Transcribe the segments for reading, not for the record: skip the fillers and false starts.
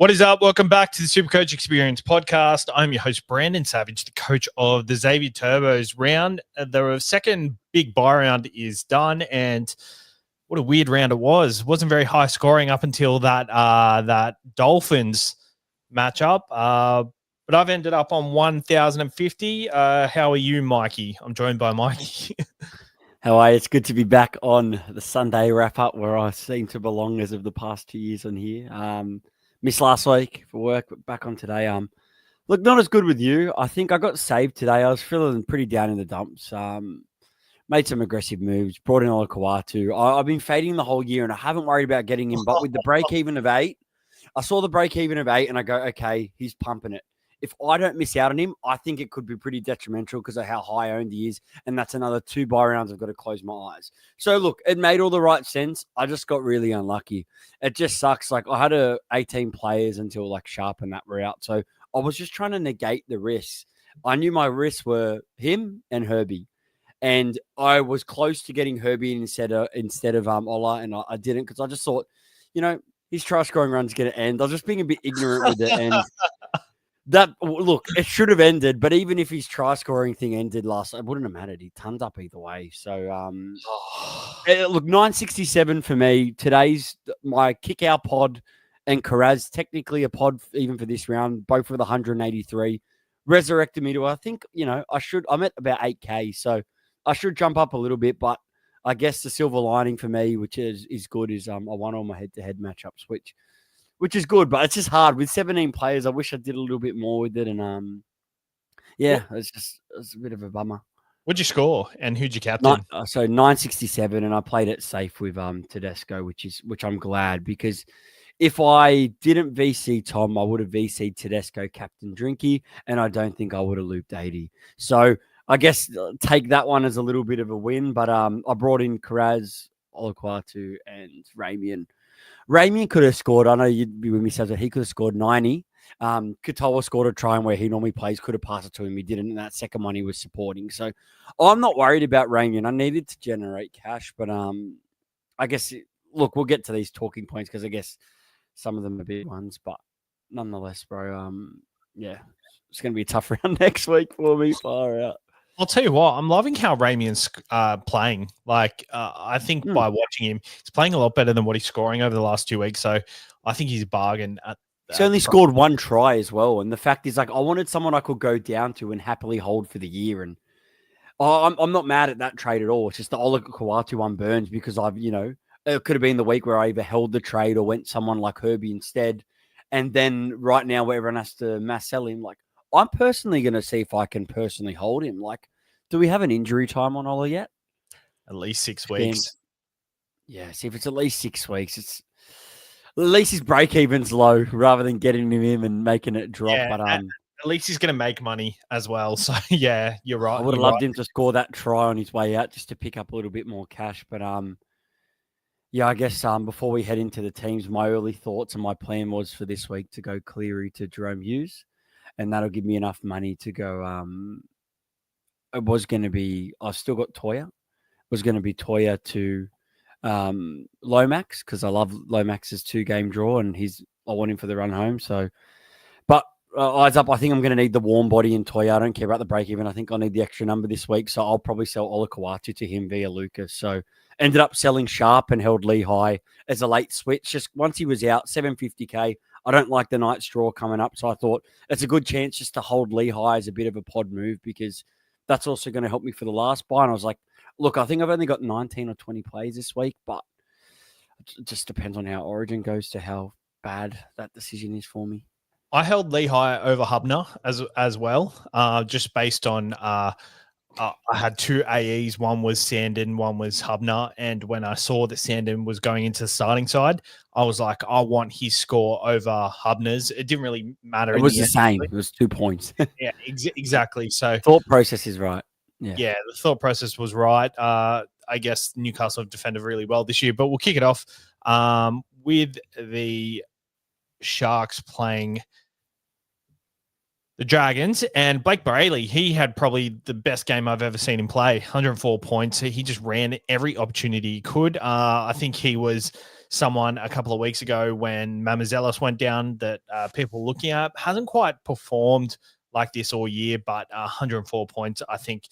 What is up? Welcome back to the SuperCoach Experience podcast. I'm your host, Brandon Savage, the coach of the Xavier Turbos round. The second big buy round is done, and what a weird round it was. It wasn't very high scoring up until that Dolphins matchup, but I've ended up on 1,050. How are you, Mikey? I'm joined by Mikey. How are you? It's good to be back on the Sunday wrap-up where I seem to belong as of the past 2 years on here. Missed last week for work, but back on today. Look, not as good with you. I think I got saved today. I was feeling pretty down in the dumps. Made some aggressive moves, brought in Koloamatangi. I've been fading the whole year, and I haven't worried about getting him. But with the break-even of 8, I saw the break-even of 8, and I go, okay, he's pumping it. If I don't miss out on him, I think it could be pretty detrimental because of how high owned he is. And that's another 2 buy rounds I've got to close my eyes. So, look, it made all the right sense. I just got really unlucky. It just sucks. Like, I had 18 players until, like, Sharp and that were out. So, I was just trying to negate the risks. I knew my risks were him and Herbie. And I was close to getting Herbie instead of Ola, and I didn't because I just thought, his try-scoring run's going to end. I was just being a bit ignorant with it. And look, it should have ended, but even if his try-scoring thing ended last, it wouldn't have mattered. He turned up either way. So, look, 967 for me. Today's my kick-out pod and Karaz, technically a pod even for this round, both with 183. Resurrected me to, I think, I'm at about 8K, so I should jump up a little bit, but I guess the silver lining for me, which is good, is I won all my head-to-head matchups, which is good, but it's just hard. With 17 players, I wish I did a little bit more with it. And, it's a bit of a bummer. What'd you score, and who'd you captain? So 967, and I played it safe with Tedesco, which I'm glad, because if I didn't VC Tom, I would have VC'd Tedesco, Captain Drinky, and I don't think I would have looped 80. So I guess take that one as a little bit of a win, but I brought in Karaz, Olukwatu, and Ramian. Ramian could have scored. I know you'd be with me, Saz, he could have scored 90. Katoa scored a try where he normally plays, could have passed it to him. He didn't, and that second one he was supporting. So I'm not worried about Ramian. I needed to generate cash, but I guess, look, we'll get to these talking points because I guess some of them are big ones, but nonetheless, bro, it's going to be a tough round next week for me. Far out. I'll tell you what, I'm loving how Ramian's playing. Like, I think by watching him, he's playing a lot better than what he's scoring over the last 2 weeks. So I think he's a bargain. He's only scored 1 try as well. And the fact is, like, I wanted someone I could go down to and happily hold for the year. And I'm not mad at that trade at all. It's just the Olukwatu one burns because it could have been the week where I either held the trade or went someone like Herbie instead. And then right now where everyone has to mass sell him, like, I'm personally going to see if I can personally hold him. Like, do we have an injury time on Ola yet? At least 6 weeks. Yeah, see, if it's at least 6 weeks, it's at least his break-even's low rather than getting him in and making it drop. Yeah, but at least he's going to make money as well. So, yeah, you're right. I would have loved him to score that try on his way out just to pick up a little bit more cash. But, I guess before we head into the teams, my early thoughts and my plan was for this week to go Cleary to Jerome Hughes. And that'll give me enough money to go. It was going to be, I've still got Toya. It was going to be Toya to Lomax because I love Lomax's 2-game draw and I want him for the run home. So, but eyes up, I think I'm going to need the warm body in Toya. I don't care about the break even. I think I'll need the extra number this week. So I'll probably sell Olukwatu to him via Lucas. So ended up selling Sharp and held Lehigh as a late switch. Just once he was out, 750K. I don't like the night straw coming up, so I thought it's a good chance just to hold Lehigh as a bit of a pod move because that's also going to help me for the last buy. And I was like, look, I think I've only got 19 or 20 plays this week, but it just depends on how Origin goes to how bad that decision is for me. I held Lehigh over Hubner as well, just based on I had 2 AEs. One was Sandon, one was Hubner. And when I saw that Sandon was going into the starting side, I was like, I want his score over Hubner's. It didn't really matter. It was the same. It was 2 points. Yeah, exactly. So thought process is right. Yeah, the thought process was right. I guess Newcastle have defended really well this year, but we'll kick it off with the Sharks playing the Dragons, and Blake Brayley, he had probably the best game I've ever seen him play. 104 points. He just ran every opportunity he could. I think he was someone a couple of weeks ago when Mamazelos went down that people were looking at. Hasn't quite performed like this all year, but 104 points, I think.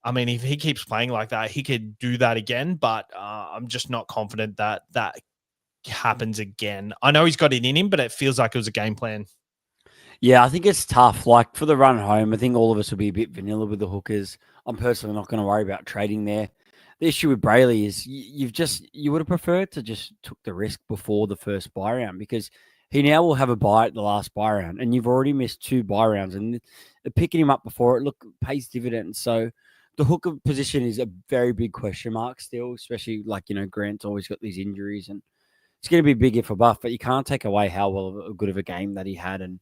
I mean, if he keeps playing like that, he could do that again, but I'm just not confident that that happens again. I know he's got it in him, but it feels like it was a game plan. Yeah, I think it's tough. Like for the run home, I think all of us will be a bit vanilla with the hookers. I'm personally not going to worry about trading there. The issue with Brayley is you would have preferred to just took the risk before the first buy round, because he now will have a buy at the last buy round, and you've already missed 2 buy rounds, and picking him up before it pays dividends. So the hooker position is a very big question mark still, especially like, Grant's always got these injuries, and it's going to be big if a buff, but you can't take away how good of a game that he had. And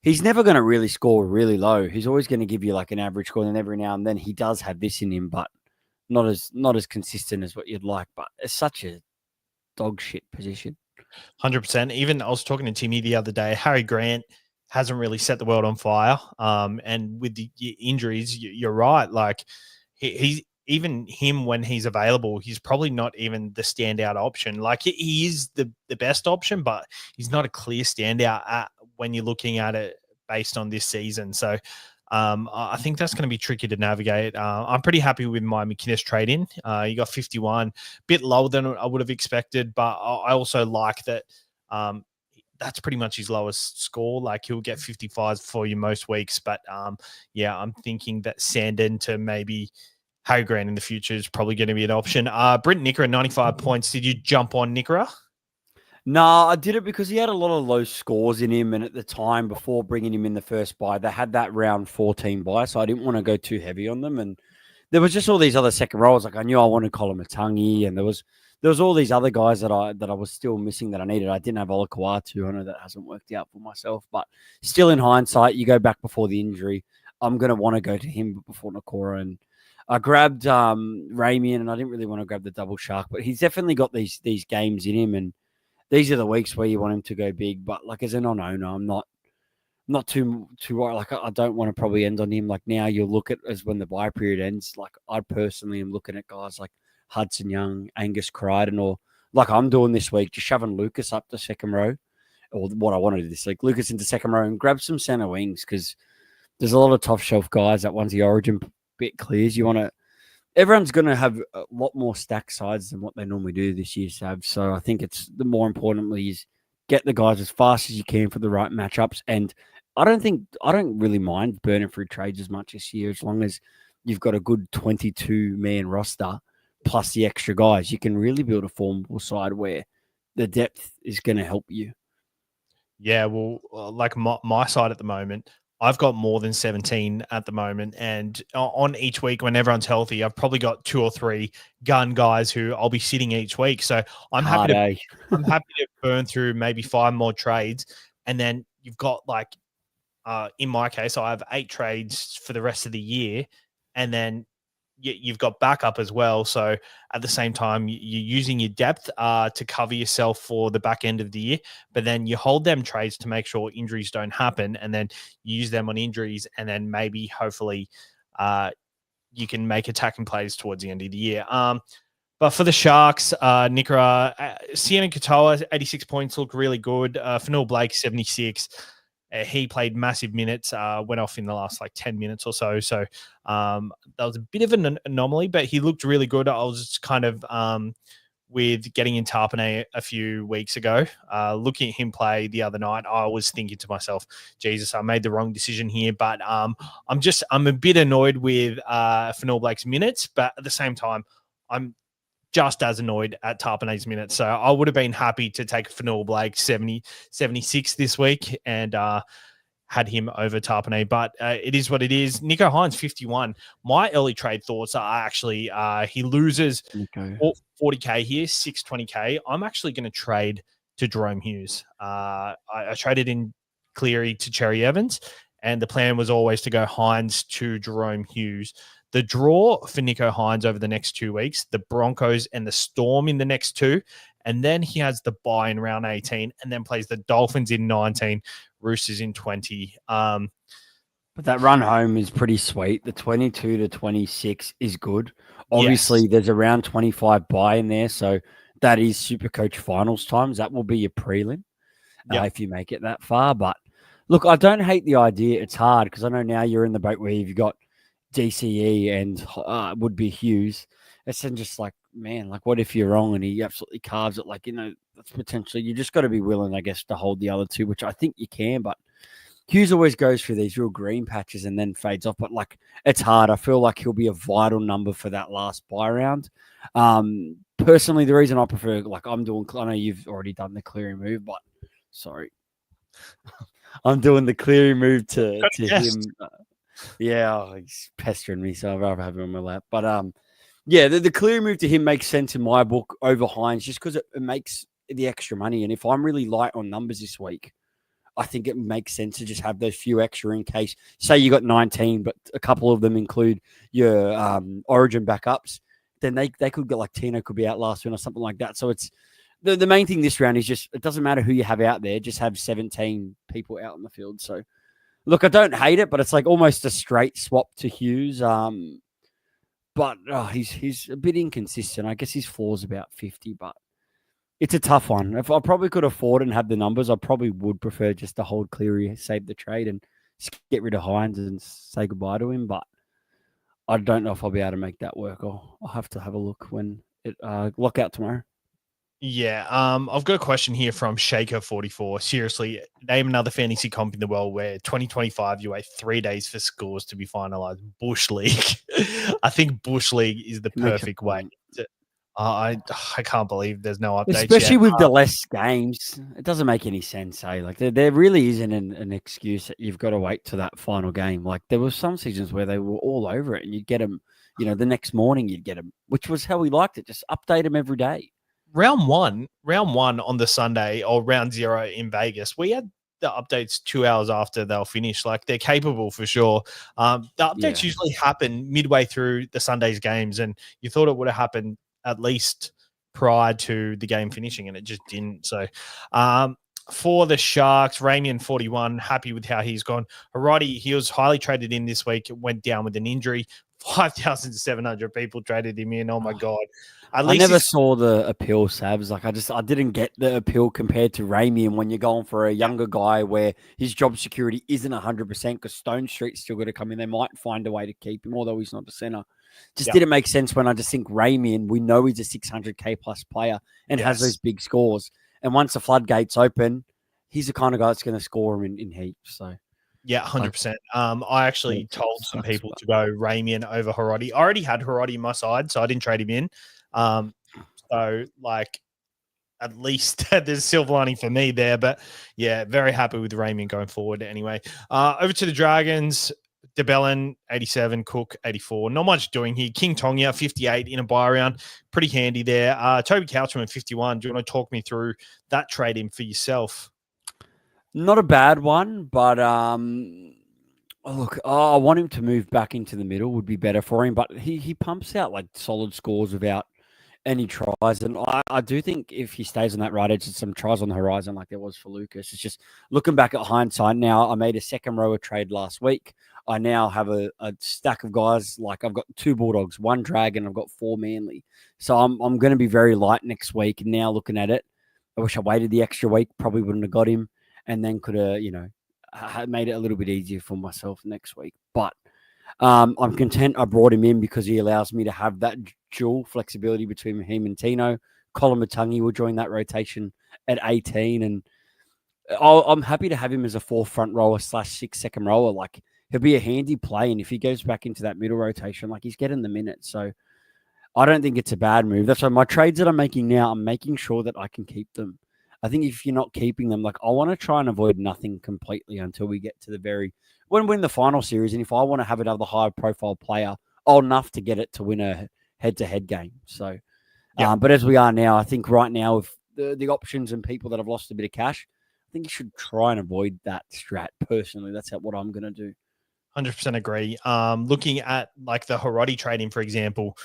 he's never going to really score really low. He's always going to give you like an average score, and every now and then he does have this in him, but not as consistent as what you'd like. But it's such a dog shit position. 100%. Even I was talking to Timmy the other day. Harry Grant hasn't really set the world on fire. And with the injuries, you're right. Like he's even him when he's available, he's probably not even the standout option. Like he is the best option, but he's not a clear standout when you're looking at it based on this season. So I think that's going to be tricky to navigate. I'm pretty happy with my McInnes trade-in. You got 51, bit lower than I would have expected, but I also like that that's pretty much his lowest score. Like he'll get 55 for you most weeks, but yeah, I'm thinking that Sandon to maybe Harry Grant in the future is probably going to be an option. Brent Nikora, 95 points. Did you jump on Nikora? No, I did it because he had a lot of low scores in him, and at the time before bringing him in the first buy, they had that round 14 buy, so I didn't want to go too heavy on them. And there was just all these other second rows. Like I knew I wanted Koloamatangi, and there was all these other guys that I was still missing that I needed. I didn't have Olakau'atu. I know that hasn't worked out for myself, but still in hindsight, you go back before the injury, I'm going to want to go to him before Nikora. And I grabbed Ramian, and I didn't really want to grab the double shark, but he's definitely got these games in him, and these are the weeks where you want him to go big. But like as a non-owner, I'm not too worried. Like I don't want to probably end on him. Like now you'll look at as when the buy period ends. Like I personally am looking at guys like Hudson Young, Angus Crichton, or like I'm doing this week, just shoving Lucas up to second row, or what I want to do this week, Lucas into second row, and grab some center wings, because there's a lot of top shelf guys that once the origin bit clears, everyone's going to have a lot more stack sides than what they normally do this year, Sav. So I think it's the more importantly is get the guys as fast as you can for the right matchups. And I don't really mind burning through trades as much this year, as long as you've got a good 22-man roster plus the extra guys. You can really build a formidable side where the depth is going to help you. Yeah, well, like my side at the moment, I've got more than 17 at the moment. And on each week, when everyone's healthy, I've probably got 2 or 3 gun guys who I'll be sitting each week. So I'm happy to burn through maybe 5 more trades. And then you've got like, in my case, I have 8 trades for the rest of the year. And then you've got backup as well. So at the same time, you're using your depth to cover yourself for the back end of the year, but then you hold them trades to make sure injuries don't happen, and then you use them on injuries, and then maybe hopefully you can make attacking plays towards the end of the year. But for the Sharks, Nikora, Sienna Katoa, 86 points, look really good. Fanua Blake, 76. He played massive minutes, went off in the last like 10 minutes or so. So that was a bit of an anomaly, but he looked really good. I was just kind of with getting in Tarpanay a few weeks ago, looking at him play the other night, I was thinking to myself, Jesus, I made the wrong decision here. But I'm a bit annoyed with Fanua Blake's minutes, but at the same time, I'm just as annoyed at Tarpanay's minutes. So I would have been happy to take Fanua Blake 76 this week and had him over Tarpanay, but it is what it is. Nicho Hynes, 51. My early trade thoughts are actually he loses 40K here, 620K. I'm actually going to trade to Jerome Hughes. I traded in Cleary to Cherry Evans, and the plan was always to go Hynes to Jerome Hughes. The draw for Nicho Hynes over the next 2 weeks, the Broncos and the Storm in the next 2, and then he has the bye in round 18 and then plays the Dolphins in 19, Roosters in 20. But that run home is pretty sweet. The 22 to 26 is good. Obviously, There's around 25 bye in there, so that is SuperCoach finals times. That will be your prelim if you make it that far. But look, I don't hate the idea. It's hard because I know now you're in the boat where you've got DCE and would be Hughes. It's then just like, man, like what if you're wrong and he absolutely carves it? Like, that's potentially, you just got to be willing, I guess, to hold the other two, which I think you can. But Hughes always goes through these real green patches and then fades off. But like, it's hard. I feel like he'll be a vital number for that last buy round. Personally, the reason I prefer, like I know you've already done the clearing move, but sorry, I'm doing the clearing move to him. He's pestering me, so I'd rather have him on my lap. But the clearing move to him makes sense in my book over Hines, just because it makes the extra money. And if I'm really light on numbers this week, I think it makes sense to just have those few extra in case, say you got 19, but a couple of them include your Origin backups. Then they could get, like Tino could be out last win or something like that. So it's the main thing this round is just, it doesn't matter who you have out there, just have 17 people out in the field. So look, I don't hate it, but it's like almost a straight swap to Hughes. But he's a bit inconsistent. I guess his floor's about 50, but it's a tough one. If I probably could afford it and have the numbers, I probably would prefer just to hold Cleary, save the trade, and get rid of Hines and say goodbye to him. But I don't know if I'll be able to make that work. I'll have to have a look when it lock out tomorrow. Yeah, I've got a question here from Shaker44. Seriously, name another fantasy comp in the world where 2025 you wait 3 days for scores to be finalized. Bush League. I think Bush League is the perfect way. I can't believe there's no updates especially yet. with the less games. It doesn't make any sense, eh? Like there really isn't an excuse that you've got to wait to that final game. Like there were some seasons where they were all over it, and you'd get them. The next morning you'd get them, which was how we liked it. Just update them every day. Round one on the Sunday, or round 0 in Vegas, we had the updates 2 hours after they'll finish. Like they're capable for sure. The updates usually happen midway through the Sunday's games, and you thought it would have happened at least prior to the game finishing, and it just didn't. So for the Sharks, Ramian 41, happy with how he's gone. Haradi, he was highly traded in this week, went down with an injury. 5,700 people traded him in. Oh my God. I never saw the appeal, Sabs. Like I didn't get the appeal compared to Ramian when you're going for a younger guy where his job security isn't 100% because Stone Street's still going to come in. They might find a way to keep him, although he's not the center. Just didn't make sense when I just think Ramian, we know he's a 600K plus player and has those big scores. And once the floodgates open, he's the kind of guy that's going to score him in heaps. So. Yeah, 100%. I actually told some people to go Ramian over Haradi. I already had Haradi on my side, so I didn't trade him in. So, like, at least there's silver lining for me there. But, yeah, very happy with Ramian going forward anyway. Over to the Dragons. DeBellin, 87. Cook, 84. Not much doing here. King Tonga, 58 in a buy round. Pretty handy there. Toby Couchman, 51. Do you want to talk me through that trade-in for yourself? Not a bad one, but I want him to move back into the middle would be better for him. But he pumps out like solid scores without any tries, and I do think if he stays on that right edge, there's some tries on the horizon like there was for Lucas. It's just looking back at hindsight now. I made a second rower trade last week. I now have a stack of guys. Like I've got 2 Bulldogs, 1 Dragon, I've got 4 Manly. So I'm going to be very light next week. And now looking at it, I wish I waited the extra week. Probably wouldn't have got him. And then could have, made it a little bit easier for myself next week. But I'm content I brought him in because he allows me to have that dual flexibility between him and Tino. Koloamatangi will join that rotation at 18. And I'm happy to have him as a 4 front rower / 6 second rower. Like he'll be a handy play. And if he goes back into that middle rotation, like he's getting the minutes. So I don't think it's a bad move. That's why my trades that I'm making now, I'm making sure that I can keep them. I think if you're not keeping them, like I want to try and avoid nothing completely until we get to when we're in the final series. And if I want to have another high profile player, old enough to get it to win a head-to-head game. So, but as we are now, I think right now with the options and people that have lost a bit of cash, I think you should try and avoid that strat. Personally, that's what I'm going to do. 100% agree. Looking at like the Haradi trading, for example,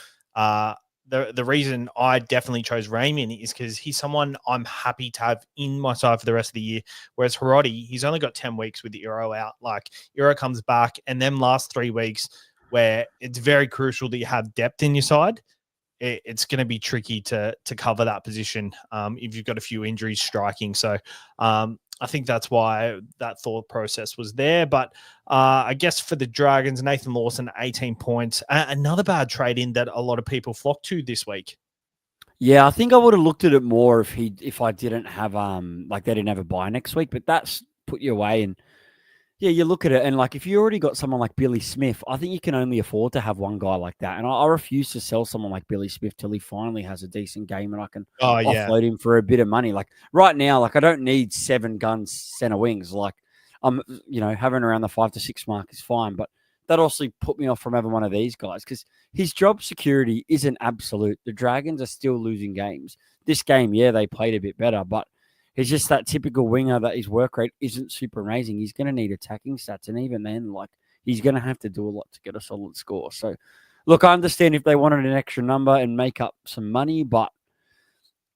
the reason I definitely chose Ramian is because he's someone I'm happy to have in my side for the rest of the year. Whereas Haradi, he's only got 10 weeks with the Euro out. Like Euro comes back and then last 3 weeks where it's very crucial that you have depth in your side. it's going to be tricky to cover that position if you've got a few injuries striking. So I think that's why that thought process was there. But I guess for the Dragons, Nathan Lawson, 18 points. Another bad trade in that a lot of people flocked to this week. Yeah, I think I would have looked at it more if I didn't have like they didn't have a bye next week, but that's put you away. And yeah, you look at it and like if you already got someone like Billy Smith, I think you can only afford to have one guy like that. And I refuse to sell someone like Billy Smith till he finally has a decent game and I can offload him for a bit of money. Like right now, like I don't need 7 guns center wings. Like I'm having around the 5 to 6 mark is fine, but that also put me off from having one of these guys because his job security isn't absolute. The Dragons are still losing games. This game, yeah, they played a bit better, but he's just that typical winger that his work rate isn't super amazing. He's going to need attacking stats, and even then, like he's going to have to do a lot to get a solid score. So, look, I understand if they wanted an extra number and make up some money, but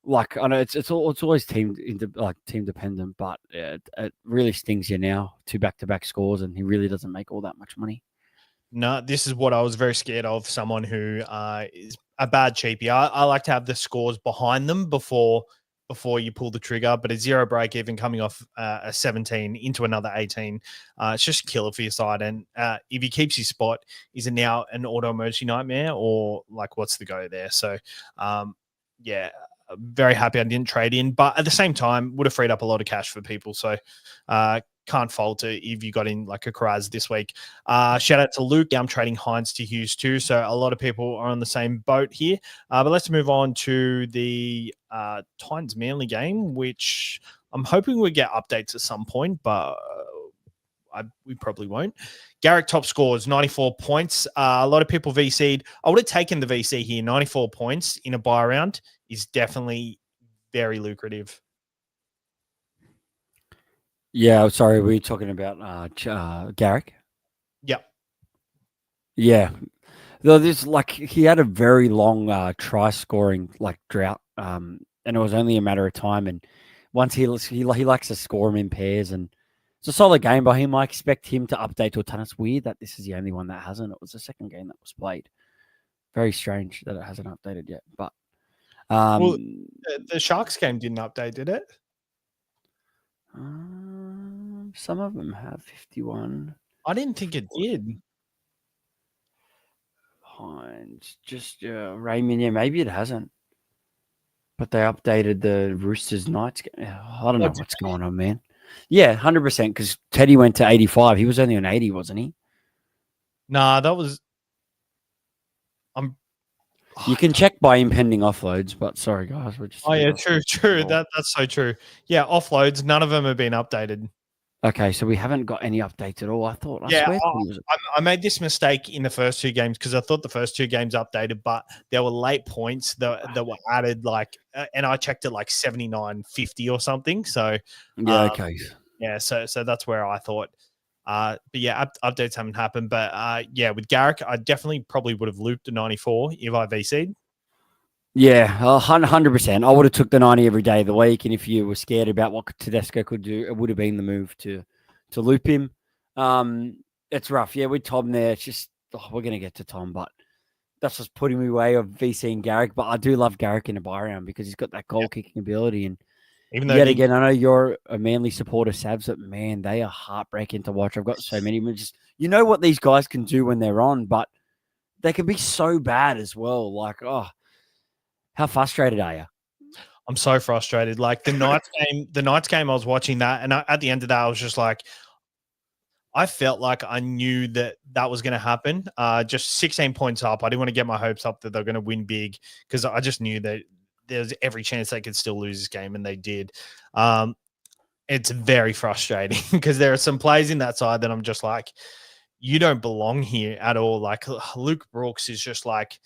like I know it's always team dependent, but it really stings you now. 2 back-to-back scores, and he really doesn't make all that much money. No, this is what I was very scared of, someone who is a bad cheapie. I like to have the scores behind them before you pull the trigger, but a 0 break even coming off a 17 into another 18, it's just a killer for your side. And if he keeps his spot, is it now an auto emergency nightmare or like what's the go there? So, yeah, very happy I didn't trade in, but at the same time, would have freed up a lot of cash for people. So, can't fault it if you got in like a Karaz this week. Shout out to Luke. I'm trading HINS to Hughes too. So a lot of people are on the same boat here. But let's move on to the Titans Manly game, which I'm hoping we get updates at some point, but we probably won't. Garrick top scores, 94 points. A lot of people VC'd. I would have taken the VC here. 94 points in a buy round is definitely very lucrative. Yeah, sorry, were you talking about Garrick? Yep. Yeah. Though this like he had a very long try scoring like drought, and it was only a matter of time. And once he likes to score them in pairs, and it's a solid game by him. I expect him to update to a ton. It's weird that this is the only one that hasn't. It was the second game that was played. Very strange that it hasn't updated yet. But well, the Sharks game didn't update, did it? Some of them have 51. I didn't think it did. HINS, just Raymond. Yeah, maybe it hasn't. But they updated the Roosters Knights game. I don't know what's going on, man. Yeah, 100%. Because Teddy went to 85. He was only on 80, wasn't he? Nah, that was. You can check by impending offloads, but sorry guys, we're just. Oh yeah, true. That's so true. Yeah, offloads. None of them have been updated. Okay, so we haven't got any updates at all. I thought. I made this mistake in the first 2 games because I thought the first 2 games updated, but there were late points that were added, like, and I checked it like 79.50 or something. So yeah, okay. Yeah, so that's where I thought. But yeah, updates haven't happened. But yeah, with Garrick, I definitely probably would have looped a 94 if I VC'd. Yeah, 100%. I would have took the 90 every day of the week, and if you were scared about what Tedesco could do, it would have been the move to loop him. It's rough. Yeah, with Tom there, it's just we're going to get to Tom, but that's just putting me away of VCing Garrick. But I do love Garrick in a buy round because he's got that goal kicking ability. And even though again, I know you're a Manly supporter, Sabs, but man, they are heartbreaking to watch. I've got so many. Just you know what these guys can do when they're on, but they can be so bad as well. Like, how frustrated are you? I'm so frustrated. Like the Knights game, I was watching that, and at the end of that, I was just like, I felt like I knew that was going to happen. Just 16 points up. I didn't want to get my hopes up that they're going to win big because I just knew that there's every chance they could still lose this game, and they did. It's very frustrating because there are some plays in that side that I'm just like, you don't belong here at all. Like Luke Brooks is just like,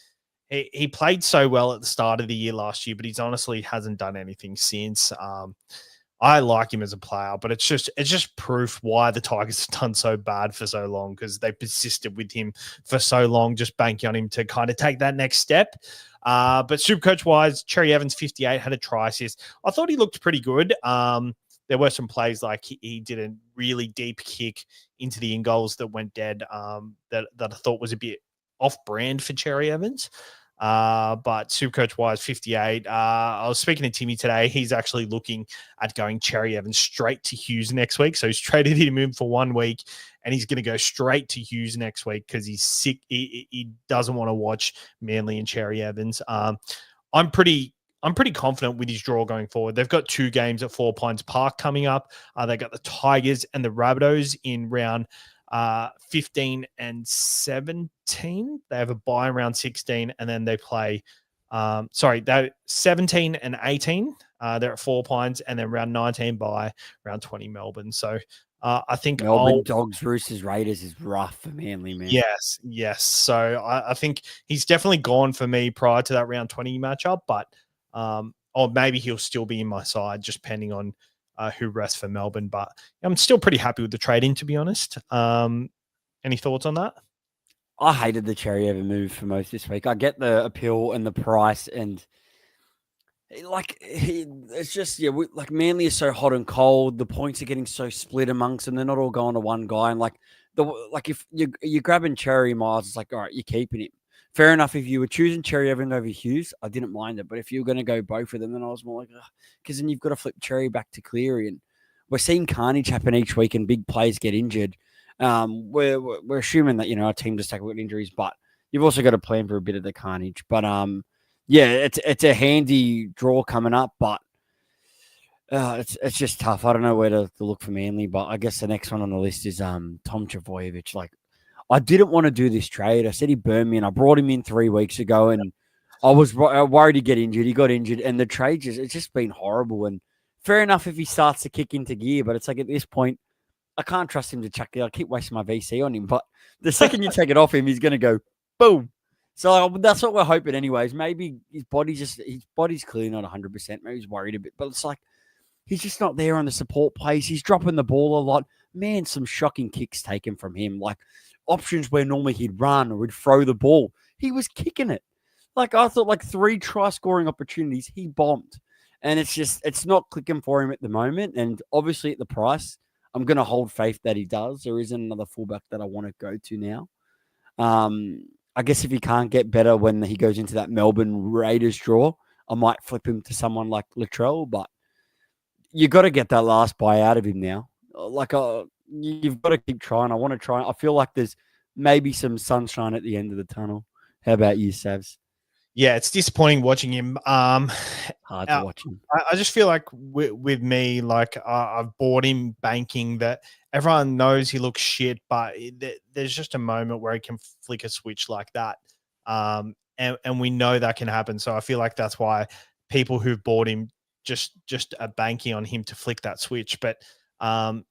he played so well at the start of the year last year, but he's honestly hasn't done anything since. I like him as a player, but it's just proof why the Tigers have done so bad for so long because they persisted with him for so long, just banking on him to kind of take that next step. But SuperCoach wise, Cherry Evans 58 had a try assist. I thought he looked pretty good. There were some plays like he did a really deep kick into the in goals that went dead. That I thought was a bit off brand for Cherry Evans. But Supercoach wise, 58. I was speaking to Timmy today. He's actually looking at going Cherry Evans straight to Hughes next week. So he's traded him in for 1 week, and he's going to go straight to Hughes next week because he's sick. He doesn't want to watch Manly and Cherry Evans. I'm pretty confident with his draw going forward. They've got 2 games at 4 Pines Park coming up. They got the Tigers and the Rabbitohs in round 15 and 17. They have a bye in round 16, and then they play. They're 17 and 18. They're at 4 Pines, and then round 19 bye, round 20 Melbourne. So I think Melbourne Dogs, Roosters, Raiders is rough for Manly, man. Yes. So I think he's definitely gone for me prior to that round 20 matchup, but or maybe he'll still be in my side, just depending on who rests for Melbourne. But I'm still pretty happy with the trade-in, to be honest. Any thoughts on that? I hated the Cherry Ever move for most this week. I get the appeal and the price, and it's just Manly is so hot and cold. The points are getting so split amongst them. They're not all going to one guy. And if you're grabbing Cherry Miles, it's like, all right, you're keeping him. Fair enough. If you were choosing Cherry Evans over Hughes, I didn't mind it. But if you were going to go both of them, then I was more like, because then you've got to flip Cherry back to Cleary. And we're seeing carnage happen each week and big players get injured. We're assuming that, our team just take with injuries, but you've also got to plan for a bit of the carnage. But it's a handy draw coming up, but it's just tough. I don't know where to look for Manly, but I guess the next one on the list is Tom Trbojevic. I didn't want to do this trade. I said he burned me, and I brought him in 3 weeks ago, and I was worried he'd get injured. He got injured, and the trade it's just been horrible. And fair enough if he starts to kick into gear, but it's like at this point, I can't trust him to chuck it. I keep wasting my VC on him, but the second you take it off him, he's going to go boom. So that's what we're hoping, anyways. Maybe his body's clearly not 100%. Maybe he's worried a bit, but it's like he's just not there on the support plays. He's dropping the ball a lot. Man, some shocking kicks taken from him. Like options where normally he'd run or he'd throw the ball, he was kicking it. Like I thought, 3 try-scoring opportunities, he bombed. And it's not clicking for him at the moment. And obviously at the price, I'm going to hold faith that he does. There isn't another fullback that I want to go to now. I guess if he can't get better when he goes into that Melbourne Raiders draw, I might flip him to someone like Latrell, but you got to get that last buy out of him now. You've got to keep trying. I want to try. I feel like there's maybe some sunshine at the end of the tunnel. How about you, Savs? Yeah, it's disappointing watching him. Hard to watch him. I just feel like with me, I've bought him banking that everyone knows he looks shit, but there's just a moment where he can flick a switch like that. And we know that can happen. So I feel like that's why people who've bought him just are banking on him to flick that switch. But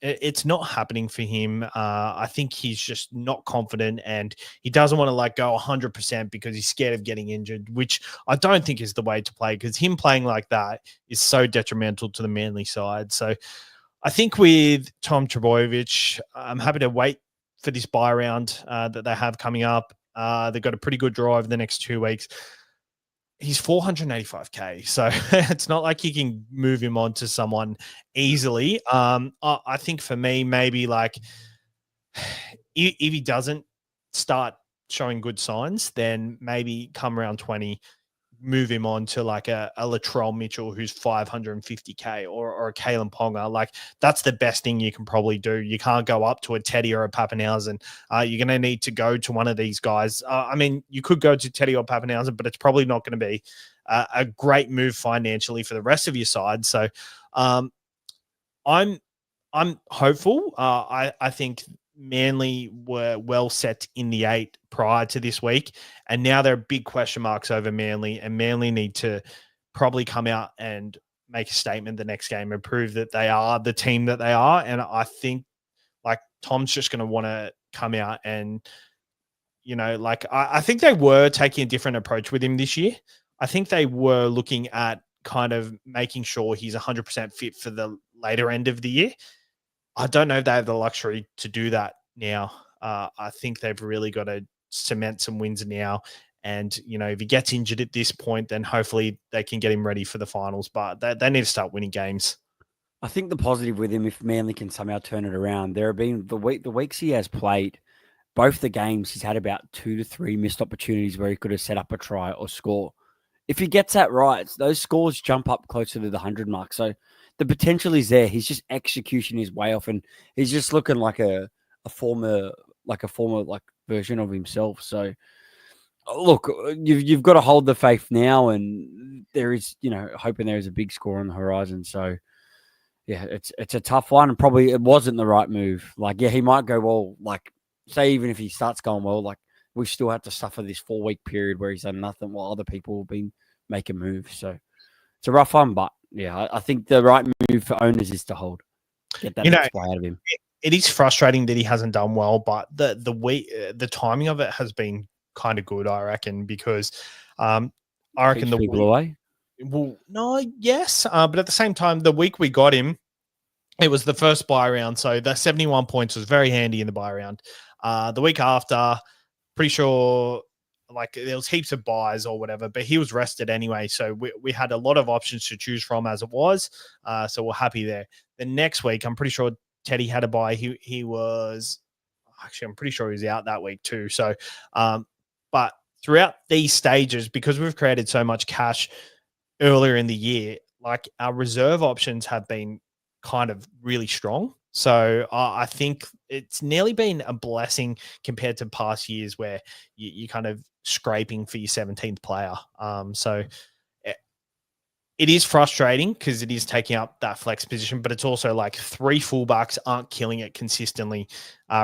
it's not happening for him. I think he's just not confident, and he doesn't want to go 100% because he's scared of getting injured, which I don't think is the way to play, because him playing like that is so detrimental to the Manly side. So I think with Tom Trbojevic, I'm happy to wait for this buy round that they have coming up. They've got a pretty good draw over the next 2 weeks. He's 485K, so it's not like you can move him on to someone easily. I think for me, maybe if he doesn't start showing good signs, then maybe come around 20, move him on to a Latrell Mitchell who's 550K or a Kalen Ponga. That's the best thing you can probably do. You can't go up to a Teddy or a Pappenhausen. You're going to need to go to one of these guys. You could go to Teddy or Pappenhausen, but it's probably not going to be a great move financially for the rest of your side. So I'm hopeful. I think Manly were well set in the 8 prior to this week, and now there are big question marks over Manly, and Manly need to probably come out and make a statement the next game and prove that they are the team that they are. And I think Tom's just going to want to come out and, I think they were taking a different approach with him this year. I think they were looking at kind of making sure he's 100% fit for the later end of the year. I don't know if they have the luxury to do that now. I think they've really got to cement some wins now. And, if he gets injured at this point, then hopefully they can get him ready for the finals. But they need to start winning games. I think the positive with him, if Manly can somehow turn it around, there have been the weeks he has played, both the games, he's had about 2 to 3 missed opportunities where he could have set up a try or score. If he gets that right, those scores jump up closer to the 100 mark. So the potential is there. He's just execution is way off, and he's just looking like a former version of himself. So look, you've got to hold the faith now, and there is, hoping there is a big score on the horizon. So yeah, it's a tough one, and probably it wasn't the right move. Like, yeah, he might go well. Like, say even if he starts going well, like we still have to suffer this 4-week period where he's done nothing while other people have been making moves. So it's a rough one, but yeah, I think the right move for owners is to hold. Get that next play out of him. It is frustrating that he hasn't done well, but the timing of it has been kind of good, I reckon, because I reckon Keeps people away. Well, no, yes, but at the same time, the week we got him, it was the first buy round, so the 71 points was very handy in the buy round. The week after, pretty sure like there was heaps of buys or whatever, but he was rested anyway, so we had a lot of options to choose from as it was. So we're happy there. The next week, I'm pretty sure Teddy had a buy. He was actually, I'm pretty sure he was out that week too. So, but throughout these stages, because we've created so much cash earlier in the year, like our reserve options have been kind of really strong. So I think it's nearly been a blessing compared to past years where you kind of scraping for your 17th player. So it is frustrating because it is taking up that flex position, but it's also like 3 fullbacks aren't killing it consistently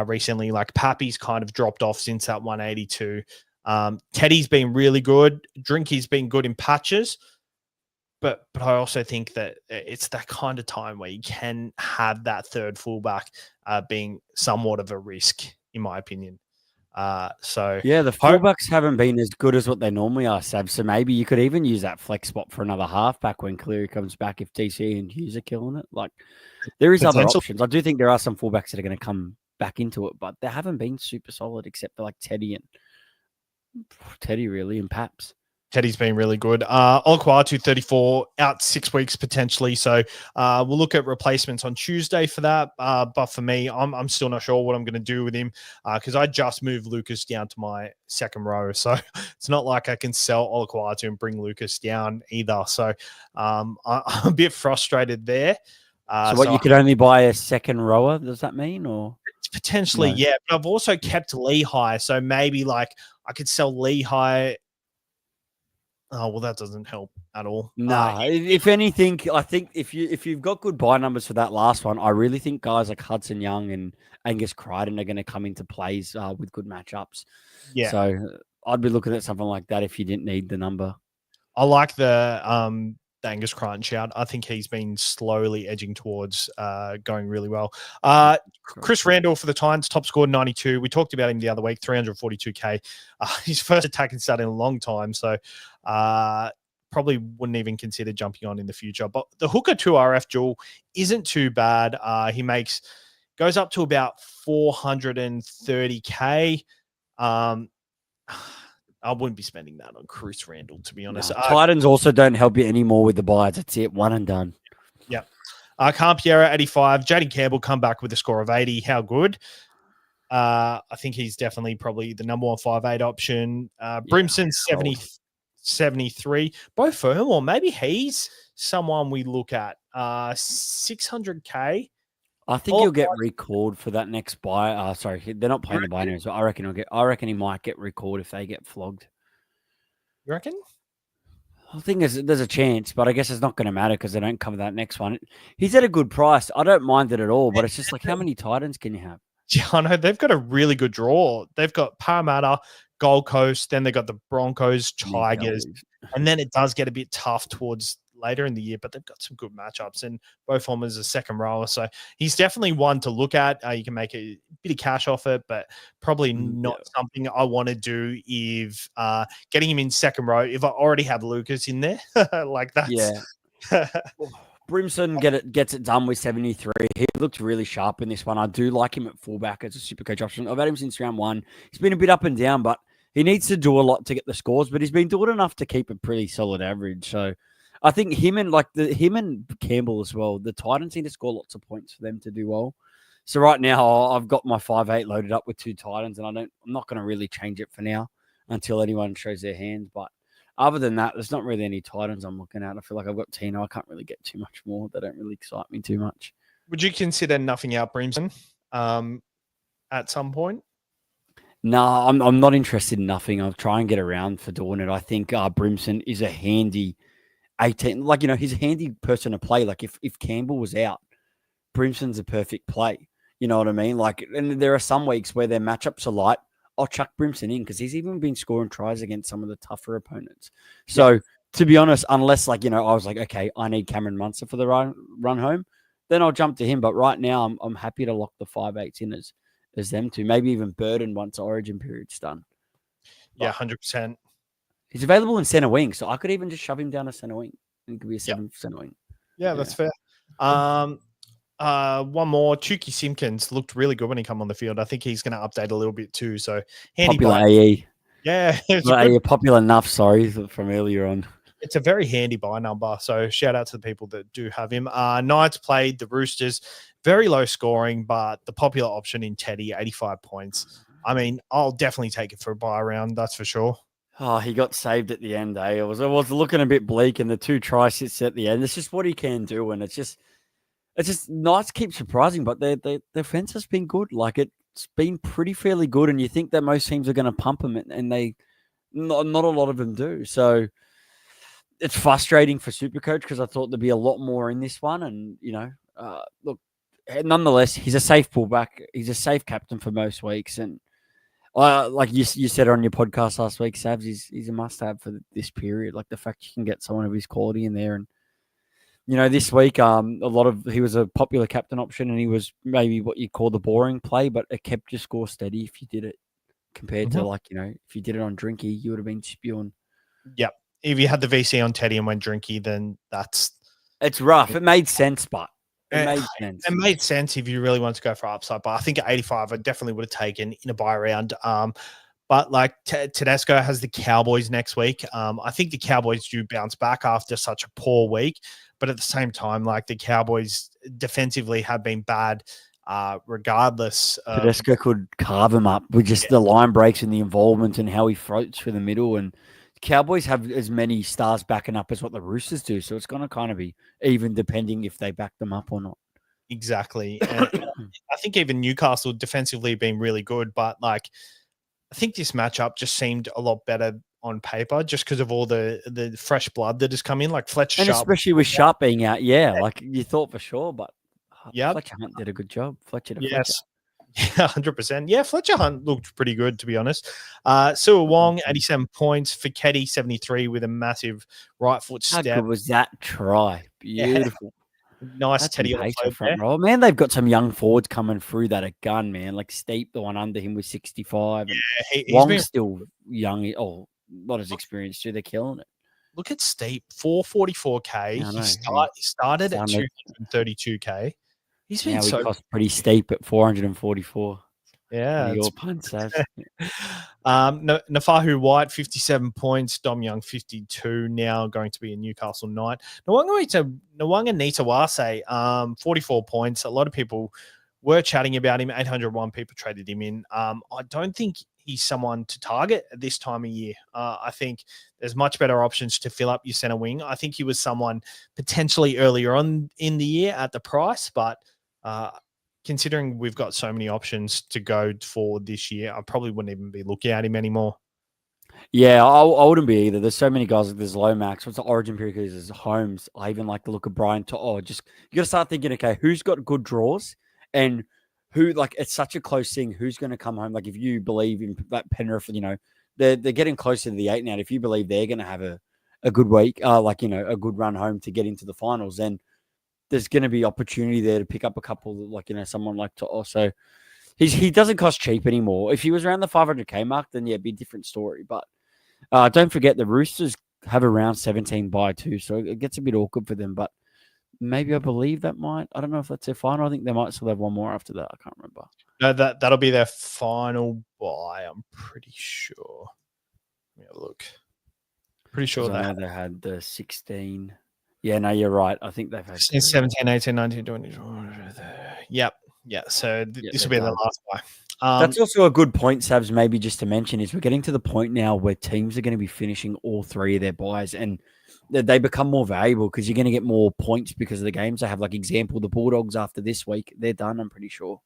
recently. Like Pappy's kind of dropped off since that 182. Teddy's been really good. Drinky's been good in patches. But I also think that it's that kind of time where you can have that third fullback being somewhat of a risk, in my opinion. So yeah, the fullbacks haven't been as good as what they normally are, Sav. So maybe you could even use that flex spot for another halfback when Cleary comes back if TC and Hughes are killing it. Like, there is other options. I do think there are some fullbacks that are going to come back into it, but they haven't been super solid except for like Teddy really and Paps. Teddy's been really good. Olakau'atu 34 out 6 weeks potentially. So we'll look at replacements on Tuesday for that. But for me, I'm still not sure what I'm going to do with him because I just moved Lucas down to my second row. So it's not like I can sell Olakau'atu and bring Lucas down either. So I'm a bit frustrated there. You could only buy a second rower? Does that mean, or potentially, no? Yeah. But I've also kept Lehigh, so maybe like I could sell Lehigh. Oh, well, that doesn't help at all. No, if anything, I think if you've got good buy numbers for that last one, I really think guys like Hudson Young and Angus Crichton are going to come into plays with good matchups. Yeah. So I'd be looking at something like that if you didn't need the number. I like the Angus Crichton shout. I think he's been slowly edging towards going really well. Chris Randall for the Titans, top scored 92. We talked about him the other week, 342K. His first attacking start in a long time, so probably wouldn't even consider jumping on in the future. But the hooker 2RF duel isn't too bad. He goes up to about 430K. I wouldn't be spending that on Chris Randall, to be honest. No, Titans also don't help you anymore with the buys. That's it. One and done. Yeah. Campiera, 85. Jaden Campbell come back with a score of 80. How good? I think he's definitely probably the number 1 5'8 option. Brimson, 73. Bo Furmore, maybe he's someone we look at. 600K. I think he'll get recalled for that next buy. Sorry, they're not playing the binaries, but I reckon he might get recalled if they get flogged. You reckon? I think there's a chance, but I guess it's not going to matter because they don't cover that next one. He's at a good price. I don't mind it at all, but it's just like, how many Titans can you have? Yeah, I know. They've got a really good draw. They've got Parramatta, Gold Coast, then they've got the Broncos, Tigers, and then it does get a bit tough towards later in the year, but they've got some good matchups, and Bo Furmore's a second rower, so he's definitely one to look at. You can make a bit of cash off it, but probably not something I want to do if getting him in second row if I already have Lucas in there. Like that's Brimson gets it done with 73. He looked really sharp in this one. I do like him at fullback as a SuperCoach option. I've had him since round 1. He's been a bit up and down, but he needs to do a lot to get the scores, but he's been doing enough to keep a pretty solid average. So I think him and Campbell as well, the Titans need to score lots of points for them to do well. So right now I've got my 5'8" loaded up with 2 Titans, and I'm not going to really change it for now until anyone shows their hand. But other than that, there's not really any Titans I'm looking at. I feel like I've got Tino. I can't really get too much more. They don't really excite me too much. Would you consider nothing out Brimson at some point? No, I'm not interested in nothing. I'll try and get around for doing it. I think Brimson is a handy 18. Like, he's a handy person to play. Like, if Campbell was out, Brimson's a perfect play. You know what I mean? Like, and there are some weeks where their matchups are light. I'll chuck Brimson in because he's even been scoring tries against some of the tougher opponents. So, to be honest, unless, I was like, okay, I need Cameron Munster for the run home, then I'll jump to him. But right now, I'm happy to lock the 5'8" in as them two. Maybe even Burden once Origin period's done. Yeah, 100%. He's available in centre wing, so I could even just shove him down to centre wing. He could be a 7 centre wing. Yeah, that's fair. One more. Chuki Simpkins looked really good when he came on the field. I think he's going to update a little bit too. So handy popular buy. AE. Yeah, popular enough. Sorry from earlier on. It's a very handy buy number. So shout out to the people that do have him. Knights played the Roosters, very low scoring, but the popular option in Teddy, 85 points. I mean, I'll definitely take it for a buy round. That's for sure. Oh, he got saved at the end, eh? It was looking a bit bleak, and the 2 try hits at the end. It's just what he can do, and it's just Knights keep surprising, but their defense has been good. Like, it's been pretty fairly good, and you think that most teams are going to pump them, and they not a lot of them do. So it's frustrating for SuperCoach because I thought there'd be a lot more in this one, and look, nonetheless, he's a safe pullback. He's a safe captain for most weeks, and like you said on your podcast last week, Savs, he's a must-have for this period. Like, the fact you can get someone of his quality in there, and this week, he was a popular captain option, and he was maybe what you call the boring play, but it kept your score steady if you did it. Compared to if you did it on Drinky, you would have been spewing. Yep. If you had the VC on Teddy and went Drinky, then it's rough. It made sense, but it made sense if you really wanted to go for upside. But I think at 85, I definitely would have taken in a buy round. But like Tedesco has the Cowboys next week. I think the Cowboys do bounce back after such a poor week. But at the same time, like, the Cowboys defensively have been bad regardless. Tedesco could carve him up with just the line breaks and the involvement and how he floats through the middle. And the Cowboys have as many stars backing up as what the Roosters do. So it's going to kind of be even depending if they back them up or not. Exactly. And I think even Newcastle defensively been really good. But, like, I think this matchup just seemed a lot better on paper just because of all the fresh blood that has come in, like Fletcher and Sharp. Especially with Sharp being out, like you thought for sure, but Fletcher Hunt did a good job. Fletcher. Yeah, 100%. Yeah, Fletcher Hunt looked pretty good, to be honest. Sua Wong, 87 points. Fiketti, 73 with a massive right foot step. How good was that try? Beautiful. Yeah. Nice Teddy on the front row. Man, they've got some young forwards coming through that are gun, man. Like Steep, the one under him was 65. Yeah, Wong's still young. Oh, not as experienced too. They're killing it. Look at Steep, 444K. He started at 232K. He's been he cost pretty steep at 444. Yeah. Your punt, Sav. Nafahu White, 57 points. Dom Young, 52. Now going to be a Newcastle Knight. Nwanga Nitawase, 44 points. A lot of people were chatting about him. 801 people traded him in. I don't think he's someone to target at this time of year. I think there's much better options to fill up your center wing. I think he was someone potentially earlier on in the year at the price, but considering we've got so many options to go for this year, I probably wouldn't even be looking at him anymore. Yeah, I wouldn't be either. There's so many guys. There's Lomax. What's the origin period? There's Holmes. I even like the look of Brian. You got to start thinking, okay, who's got good draws and who, like, it's such a close thing. Who's going to come home? Like, if you believe in that Penrith, they're getting closer to the 8 now. If you believe they're going to have a good week, a good run home to get into the finals, then there's going to be opportunity there to pick up a couple, someone like To'o. So he doesn't cost cheap anymore. If he was around the 500K mark, then it'd be a different story. But don't forget the Roosters have around 17 by too, so it gets a bit awkward for them. But maybe I believe that might. I don't know if that's their final. I think they might still have one more after that. I can't remember. No, that'll be their final buy. I'm pretty sure. Let me have a look. Pretty sure they had the 16. Yeah, no, you're right. I think they've had 17, 18, 19, 20. Yep. Yeah, so Yeah, this will they're be the done. last bye. That's also a good point, Sabs, maybe just to mention is we're getting to the point now where teams are going to be finishing all three of their buys and they become more valuable because you're going to get more points because of the games they have. Like example, the Bulldogs after this week, they're done, I'm pretty sure.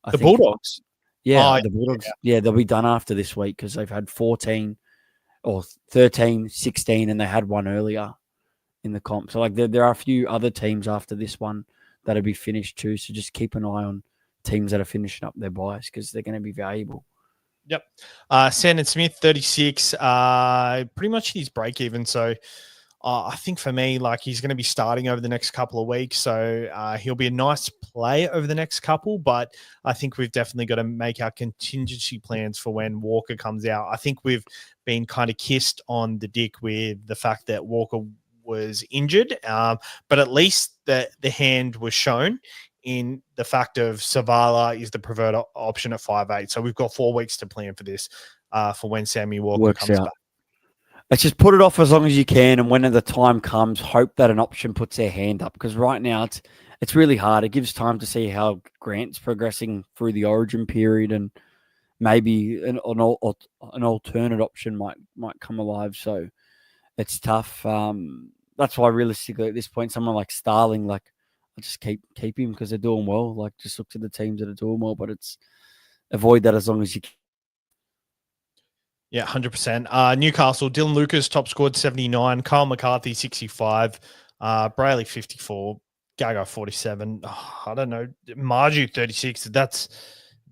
I The think. Bulldogs. Yeah, Oh, the Bulldogs. Yeah, they'll be done after this week because they've had 14 or 13, 16, and they had one earlier in the comp. So like there are a few other teams after this one that'll be finished too. So just keep an eye on teams that are finishing up their buys because they're going to be valuable. Yep. Sandon Smith, 36. Pretty much his break even. So I think for me, like he's going to be starting over the next couple of weeks. So he'll be a nice play over the next couple. But I think we've definitely got to make our contingency plans for when Walker comes out. I think we've been kind of kissed on the dick with the fact that Walker was injured. But at least the hand was shown in the fact of Savala is the preferred option at 5'8". So we've got 4 weeks to plan for this for when Sammy Walker comes back. Let's just put it off as long as you can, and when the time comes, hope that an option puts their hand up. Because right now it's really hard. It gives time to see how Grant's progressing through the Origin period, and maybe an alternate option might come alive. So it's tough. That's why realistically at this point, someone like Starling, like I'll just keep him because they're doing well. Like just look to the teams that are doing well, but it's avoid that as long as you can. Yeah, 100%. Newcastle, Dylan Lucas, top scored 79. Kyle McCarthy, 65. Brayley, 54. Gago, 47. Oh, I don't know. Marju, 36. That's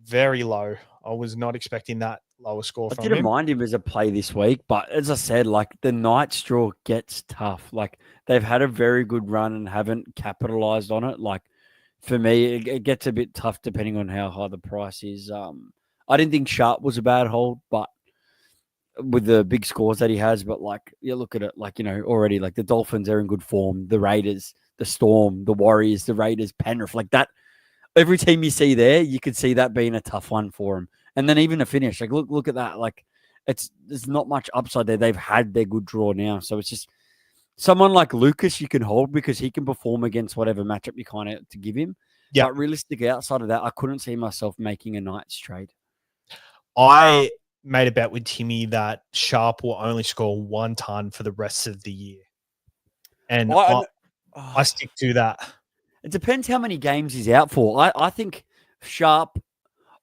very low. I was not expecting that lower score from him. I didn't mind him as a play this week, but as I said, like the Knights draw gets tough. Like they've had a very good run and haven't capitalized on it. Like for me, it gets a bit tough depending on how high the price is. I didn't think Sharp was a bad hold, but with the big scores that he has, but like you look at it, like already like the Dolphins are in good form, the Raiders, the Storm, the Warriors, the Raiders, Penrith, like that. Every team you see there, you could see that being a tough one for them. And then even a finish, like look at that, like there's not much upside there. They've had their good draw now, so it's just someone like Lucas you can hold because he can perform against whatever matchup you kind of to give him. Yeah, but realistically, outside of that, I couldn't see myself making a Knights trade. I made a bet with Timmy that Sharp will only score 1 ton for the rest of the year. And I stick to that. It depends how many games he's out for. I think Sharp,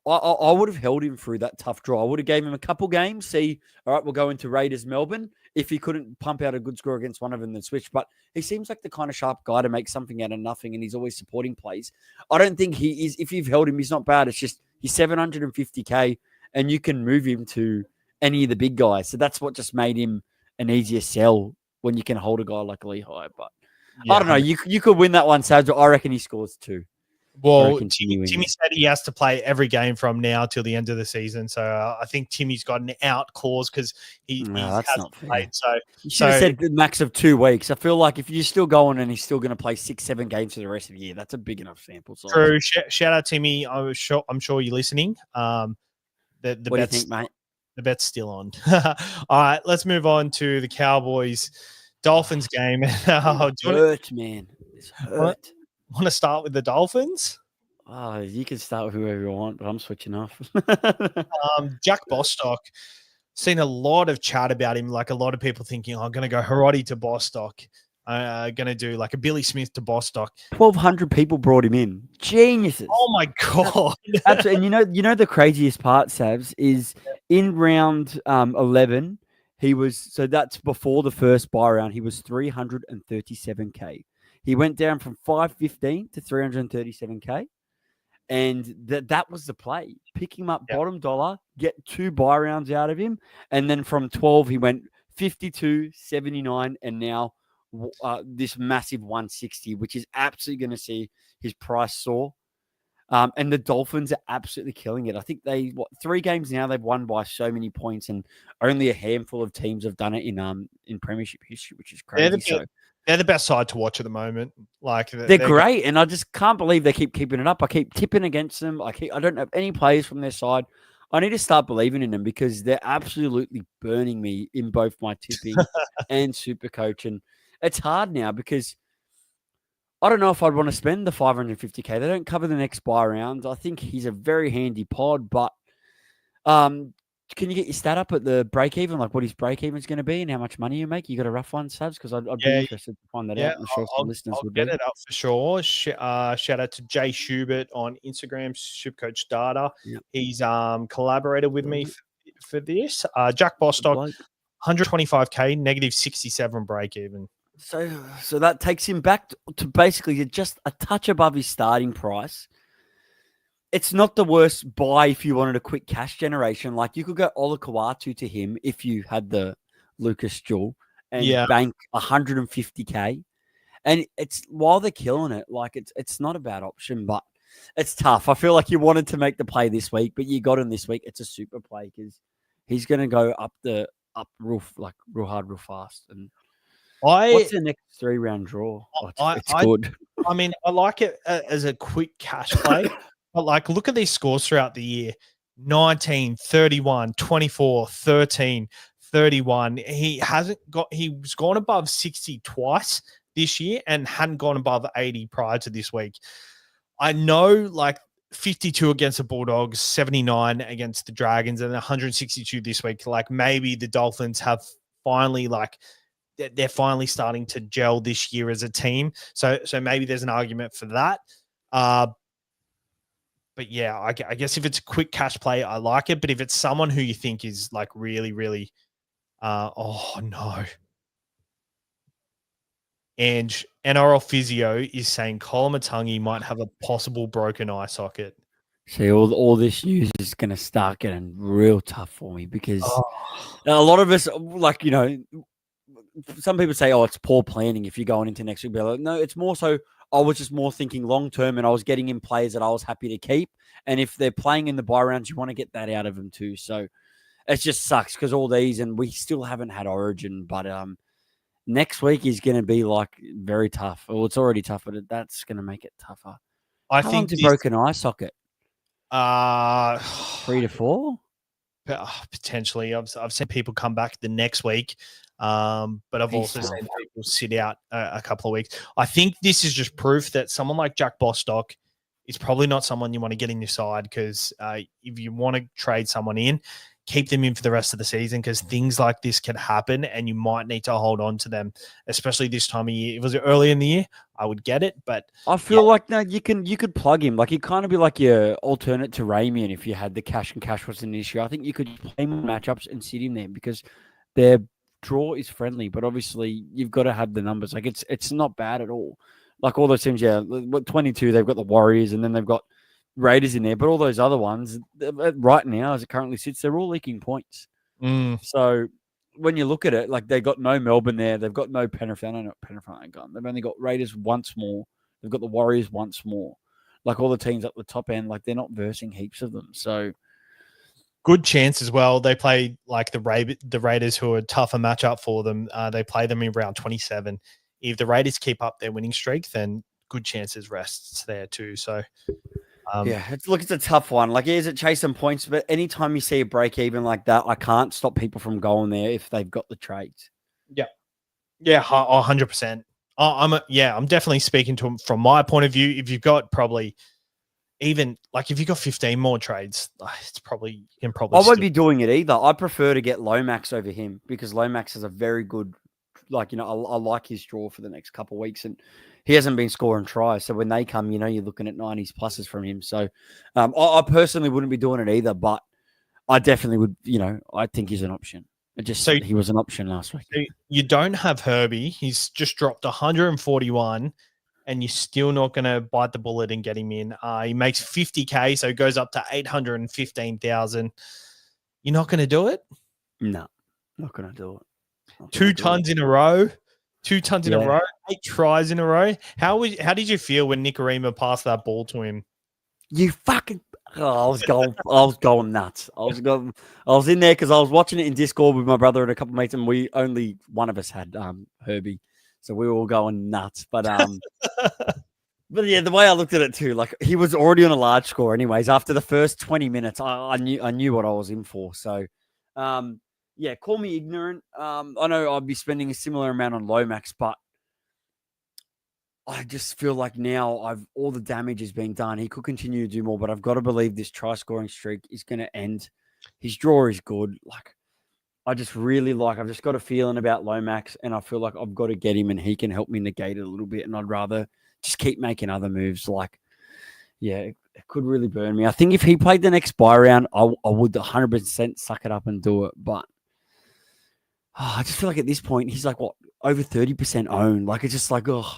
I would have held him through that tough draw. I would have gave him a couple games, see, all right, we'll go into Raiders Melbourne. If he couldn't pump out a good score against one of them, then switch. But he seems like the kind of Sharp guy to make something out of nothing, and he's always supporting plays. I don't think he is. If you've held him, he's not bad. It's just he's 750K, and you can move him to any of the big guys. So that's what just made him an easier sell when you can hold a guy like Lehigh. But yeah, I don't know. You could win that one, Saj. I reckon he scores 2. Well, Timmy said he has to play every game from now till the end of the season. So I think Timmy's got an out clause because he hasn't played. So you should have said the max of 2 weeks. I feel like if you're still going and he's still going to play 6-7 games for the rest of the year, that's a big enough sample size. True. Shout out Timmy. I'm sure you're listening. What do you think, mate? The bet's still on. All right, let's move on to the Cowboys Dolphins game. Hurt, man. It's hurt. Want to start with the Dolphins? Oh, you can start with whoever you want, but I'm switching off. Jack Bostock. Seen a lot of chat about him. Like a lot of people thinking, I'm going to go Harodi to Bostock. Going to do like a Billy Smith to Bostock. 1,200 people brought him in. Geniuses. Oh my God. Absolutely. And you know the craziest part, Savs, is in round 11, he was, so that's before the first buy round, he was 337K. He went down from 515 to 337K. And that was the play. Pick him up bottom dollar, get 2 buy rounds out of him. And then from 12, he went 52, 79, and now this massive 160, which is absolutely going to see his price soar. And the Dolphins are absolutely killing it. I think 3 games now they've won by so many points, and only a handful of teams have done it in Premiership history, which is crazy. They're the best side to watch at the moment. Like they're great, and I just can't believe they keep keeping it up. I keep tipping against them. I don't have any players from their side. I need to start believing in them because they're absolutely burning me in both my tipping and SuperCoach. And it's hard now because I don't know if I'd want to spend the 550K. They don't cover the next buy rounds. I think he's a very handy pod, but can you get your stat up at the break even, like what his break even is going to be and how much money you make? You got a rough one, Sabs? Because I'd be Yeah, interested to find that yeah, out. I'm sure some listeners I'll would get be. it up for sure. Shout out to Jay Schubert on Instagram, SuperCoach Data. Yeah. He's collaborated with me for this. Jack Bostock, Bloke. 125K, negative 67 break even. So that takes him back to basically just a touch above his starting price. It's not the worst buy if you wanted a quick cash generation. Like you could go Olakawatu to him if you had the Lucas Jewel and Yeah, bank 150K. And it's while they're killing it, like it's not a bad option, but it's tough. I feel like you wanted to make the play this week, but you got him this week. It's a super play because he's going to go up real hard, real fast. And what's the next 3-round draw? It's good. I mean, I like it as a quick cash play, but like, look at these scores throughout the year: 19, 31, 24, 13, 31. He's gone above 60 twice this year and hadn't gone above 80 prior to this week. I know, like, 52 against the Bulldogs, 79 against the Dragons, and 162 this week. Like, maybe the Dolphins have finally, like, they're finally starting to gel this year as a team. So maybe there's an argument for that. But yeah, I guess if it's a quick cash play, I like it. But if it's someone who you think is like really, really, oh no. And NRL Physio is saying Koloamatangi might have a possible broken eye socket. See, all this news is going to start getting real tough for me because a lot of us, like, some people say, oh, it's poor planning if you're going into next week. But like, no, it's more so I was just more thinking long term and I was getting in players that I was happy to keep. And if they're playing in the buy rounds, you want to get that out of them too. So it just sucks because all these, and we still haven't had Origin, but next week is going to be like very tough. Well, it's already tough, but that's going to make it tougher. I How think long's a broken eye socket? 3 to 4? Potentially. I've seen people come back the next week, but I've also seen people sit out a couple of weeks. I think this is just proof that someone like Jack Bostock is probably not someone you want to get in your side because if you want to trade someone in, keep them in for the rest of the season because things like this can happen and you might need to hold on to them, especially this time of year. If it was early in the year, I would get it, but I feel like no, you could plug him. Like he'd kind of be like your alternate to Ramian if you had the cash and cash was an issue. I think you could play him in matchups and sit him there because their draw is friendly, but obviously you've got to have the numbers. Like it's not bad at all. Like all those teams, yeah. 22, they've got the Warriors and then they've got Raiders in there, but all those other ones, right now, as it currently sits, they're all leaking points. So when you look at it, like they've got no Melbourne there, they've got no Penrith. I don't know what Penrith ain't gone. They've only got Raiders once more. They've got the Warriors once more. Like all the teams up the top end, like they're not versing heaps of them. So good chance as well. They play like the Raiders, who are a tougher matchup for them. They play them in round 27. If the Raiders keep up their winning streak, then good chances rests there too. So yeah, it's a tough one. Like, is it chasing points? But anytime you see a break even like that, I can't stop people from going there if they've got the trades. Yeah, 100%. I'm definitely speaking to them from my point of view. If you've got probably even like if you've got 15 more trades, it's probably you can probably. I won't be doing it either. I prefer to get Lomax over him because Lomax is a very good, like, I like his draw for the next couple of weeks and he hasn't been scoring tries. So when they come, you're looking at 90s pluses from him. So I personally wouldn't be doing it either, but I definitely would, I think he's an option. He was an option last week. So you don't have Herbie. He's just dropped 141 and you're still not going to bite the bullet and get him in. He makes 50K, so it goes up to 815,000. You're not going to do it? No, not going to do it. 2 tons in a row. 2 tons in a row. 8 tries in a row. How did you feel when Nikarim passed that ball to him? You fucking... Oh, I was going nuts. I was in there because I was watching it in Discord with my brother and a couple of mates, and only one of us had Herbie, so we were all going nuts. But but yeah, the way I looked at it too, like he was already on a large score, anyways. After the first 20 minutes, I knew what I was in for. So, yeah, call me ignorant. I know I'd be spending a similar amount on Lomax, but I just feel like now all the damage has been done. He could continue to do more, but I've got to believe this try scoring streak is going to end. His draw is good. Like, I just really like. I've just got a feeling about Lomax, and I feel like I've got to get him, and he can help me negate it a little bit. And I'd rather just keep making other moves. Like, yeah, it could really burn me. I think if he played the next buy round, I would 100% suck it up and do it. But I just feel like at this point, he's like, what, over 30% owned. Like, it's just like, oh,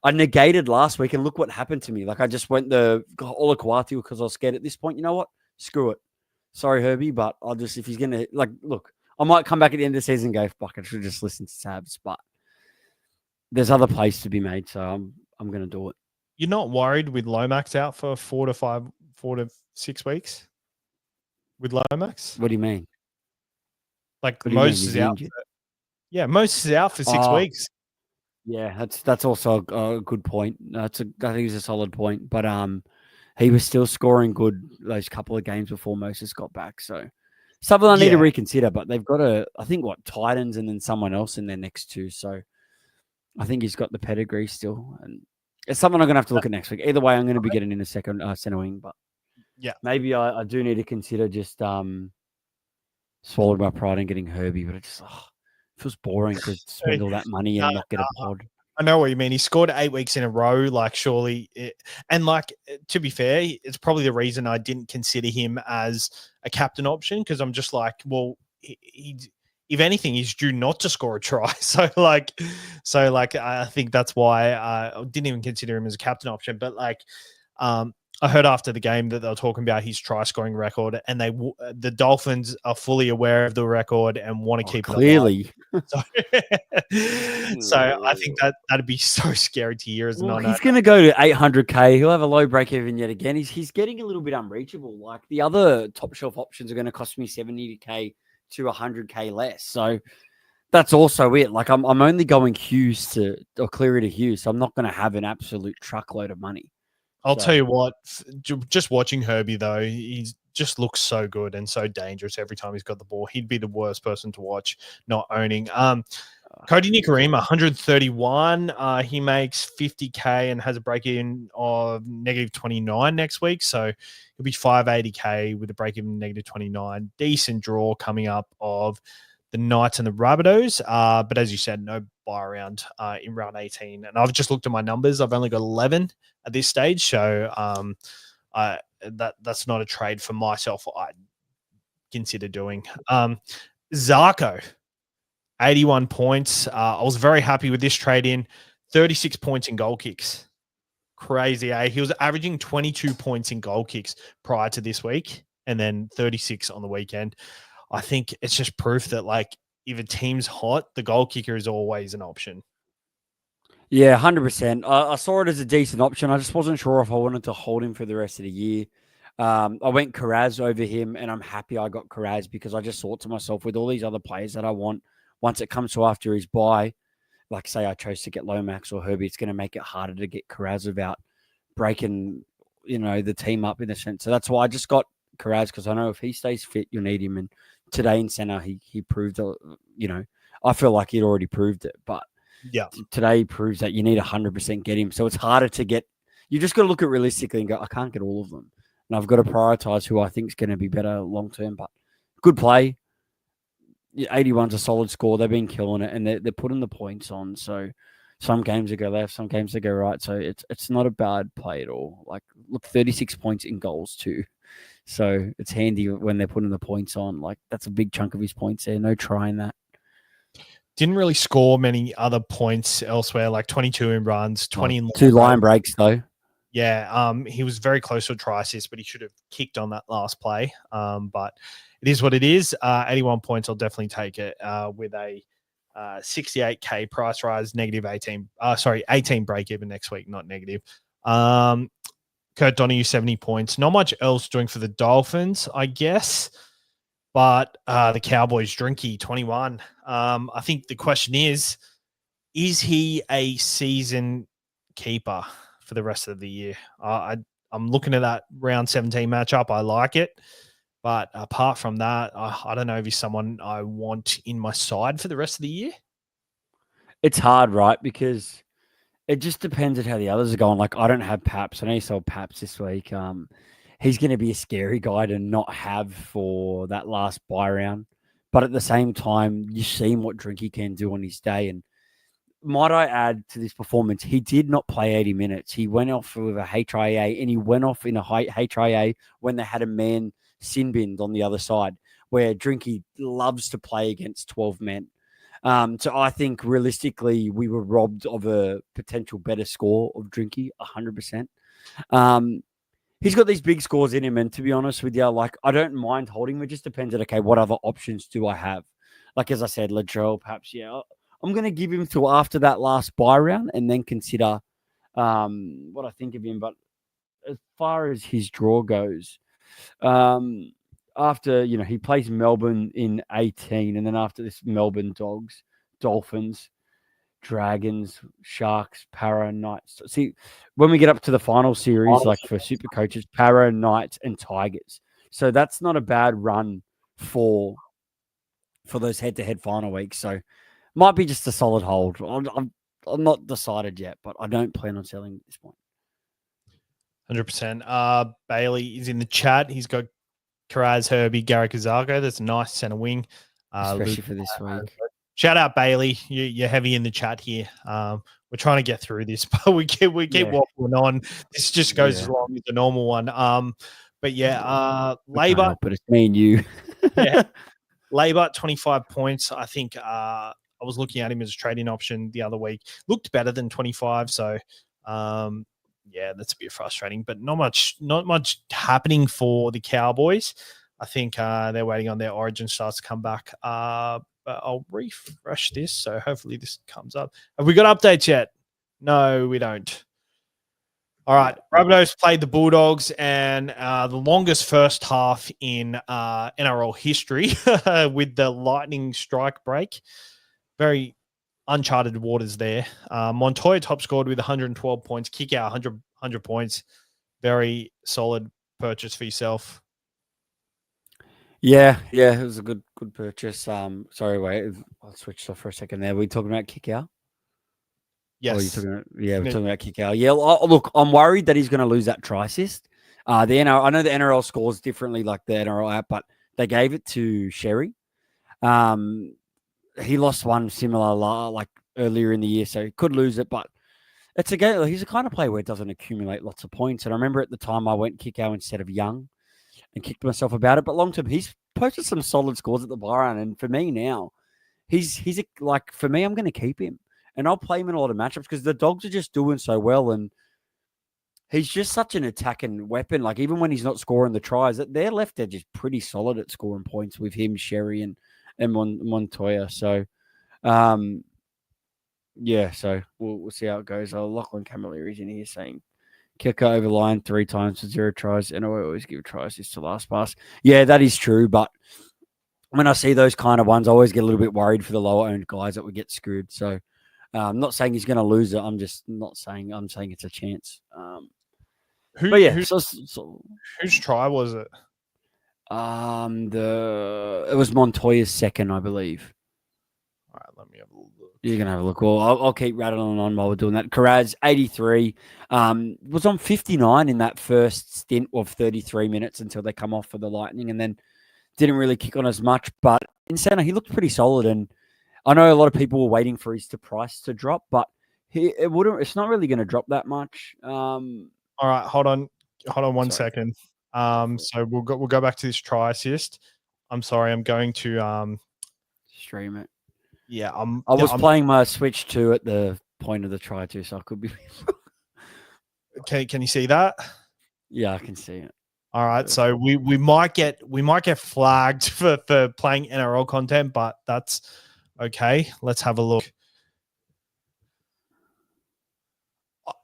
I negated last week, and look what happened to me. Like, I just went the Koloamatangi because I was scared at this point. You know what? Screw it. Sorry, Herbie, but I'll just, if he's going to, like, look, I might come back at the end of the season and go, fuck, I should just listen to Sabs, but there's other plays to be made, so I'm going to do it. You're not worried with Lomax out for 4 to 6 weeks with Lomax? What do you mean? Like Moses is out. Moses is out for 6 weeks. Yeah, that's also a good point. I think it's a solid point, but he was still scoring good those couple of games before Moses got back, so something I need to reconsider. But they've got I think Titans and then someone else in their next two, so I think he's got the pedigree still, and it's something I'm gonna have to look at next week. Either way, I'm going to be getting in a second center wing, but yeah, maybe I do need to consider just swallowing my pride and getting Herbie, but it just feels boring to spend all that money and not get a pod. I know what you mean. He scored 8 weeks in a row. Like, surely, to be fair, it's probably the reason I didn't consider him as a captain option, because I'm just like, well, he if anything, he's due not to score a try. So I think that's why I didn't even consider him as a captain option. But I heard after the game that they were talking about his try scoring record, and the Dolphins are fully aware of the record and want to keep clearly. So I think that'd be so scary to hear as well, he's going to go to 800K. He'll have a low break even yet again. He's getting a little bit unreachable. Like, the other top shelf options are going to cost me 70K to 100K less. So that's also it. Like, I'm only going Hughes or Cleary to Hughes. So I'm not going to have an absolute truckload of money. I'll tell you what, just watching Herbie, though, he just looks so good and so dangerous every time he's got the ball. He'd be the worst person to watch not owning. Cody Nikarim, 131. He makes 50K and has a break-even of -29 next week. So he'll be 580K with a break-even -29. Decent draw coming up of the Knights and the Rabbitohs. But as you said, no buy around in round 18. And I've just looked at my numbers. I've only got 11 at this stage. So that's not a trade for myself I'd consider doing. Zarko, 81 points. I was very happy with this trade in. 36 points in goal kicks. Crazy, eh? He was averaging 22 points in goal kicks prior to this week, and then 36 on the weekend. I think it's just proof that, like, if a team's hot, the goal kicker is always an option. Yeah, 100%. I saw it as a decent option. I just wasn't sure if I wanted to hold him for the rest of the year. I went Karaz over him, and I'm happy I got Karaz because I just thought to myself, with all these other players that I want, once it comes to after his bye, like say I chose to get Lomax or Herbie, it's going to make it harder to get Karaz without breaking, the team up in a sense. So that's why I just got Karaz, because I know if he stays fit, you'll need him. And today in center, he proved, I feel like he'd already proved it, but yeah, today proves that you need 100% get him. So it's harder to get. You just got to look at realistically and go, I can't get all of them. And I've got to prioritize who I think is going to be better long term. But good play. 81's a solid score. They've been killing it, and they're putting the points on. So some games they go left, some games they go right. So it's not a bad play at all. Like, look, 36 points in goals too. So it's handy when they're putting the points on. Like, that's a big chunk of his points there. No trying that. Didn't really score many other points elsewhere, like 22 in runs, 20 in 2 line breaks though. Yeah, he was very close to a try assist, but he should have kicked on that last play. But it is what it is. 81 points, I'll definitely take it with a 68K price rise, -18 break even next week, not negative. Kurt Donahue, 70 points. Not much else doing for the Dolphins, I guess. But the Cowboys, Drinky, 21. I think the question is he a season keeper for the rest of the year? I'm looking at that round 17 matchup. I like it. But apart from that, I don't know if he's someone I want in my side for the rest of the year. It's hard, right? Because It just depends on how the others are going. Like, I don't have Paps. I know you sold Paps this week. He's going to be a scary guy to not have for that last buy round. But at the same time, you've seen what Drinky can do on his day. And might I add to this performance, he did not play 80 minutes. He went off with a HIA, and he went off in a HIA when they had a man sin binned on the other side, where Drinky loves to play against 12 men. So I think realistically, we were robbed of a potential better score of Drinky, 100%. He's got these big scores in him, and to be honest with you, like, I don't mind holding him. It just depends on, okay, what other options do I have? Like, as I said, Latrell, perhaps, yeah. I'm going to give him till after that last buy round and then consider what I think of him. But as far as his draw goes, after, he plays Melbourne in 18, and then after this, Melbourne Dogs, Dolphins, Dragons, Sharks, Para, Knights. See, when we get up to the final series, like for super coaches, Para, Knights, and Tigers. So that's not a bad run for those head-to-head final weeks. So might be just a solid hold. I'm not decided yet, but I don't plan on selling at this point. 100%. Bailey is in the chat. He's got Karaz, Herbie, Garrick Azargo. That's a nice centre wing. Especially for this week. Shout out, Bailey. You're heavy in the chat here. We're trying to get through this, but we keep waffling on. This just goes as long as the normal one. But Labour. But it's me and you. Yeah. Labour, 25 points. I think I was looking at him as a trading option the other week. Looked better than 25. So, that's a bit frustrating. But not much happening for the Cowboys. I think they're waiting on their origin starts to come back. But I'll refresh this, so hopefully this comes up. Have we got updates yet? No, we don't. All right. Rabbitohs played the Bulldogs, and the longest first half in NRL history with the lightning strike break. Very uncharted waters there. Montoya top scored with 112 points. Kick out 100 points. Very solid purchase for yourself. Yeah, it was a good purchase. Sorry, wait, I'll switch off for a second there. Were we talking about kick out? Yes. We're talking about kick out. Yeah, look, I'm worried that he's going to lose that try assist. I know the NRL scores differently, like the NRL app, but they gave it to Sherry. He lost one similar like earlier in the year, so he could lose it, but it's a game. He's a kind of player where it doesn't accumulate lots of points. And I remember at the time I went kick out instead of Young and kicked myself about it. But long term, he's posted some solid scores at the bar, and for me now, for me, I'm going to keep him, and I'll play him in a lot of matchups because the Dogs are just doing so well, and he's just such an attacking weapon. Like, even when he's not scoring the tries, their left edge is pretty solid at scoring points with him, Sherry, and Montoya. So, so we'll see how it goes. Lachlan Camilleri is in here saying, kicker over line 3 times for 0 tries, and I always give tries just to last pass. Yeah, that is true, but when I see those kind of ones, I always get a little bit worried for the lower-owned guys that would get screwed. So I'm not saying he's going to lose it. I'm saying it's a chance. Whose try was it? It was Montoya's second, I believe. All right, let me have a look. You're going to have a look. Well, I'll keep rattling on while we're doing that. Karaz, 83. Was on 59 in that first stint of 33 minutes until they come off for the Lightning, and then didn't really kick on as much. But in center, he looked pretty solid. And I know a lot of people were waiting for his price to drop, but it's not really going to drop that much. All right, hold on 1 second. So we'll go back to this try assist. I'm sorry, I'm going to stream it. Yeah, I was playing my Switch 2 at the point of the try too, so I could be. Can you see that? Yeah, I can see it. All right, so we might get flagged for playing NRL content, but that's okay. Let's have a look.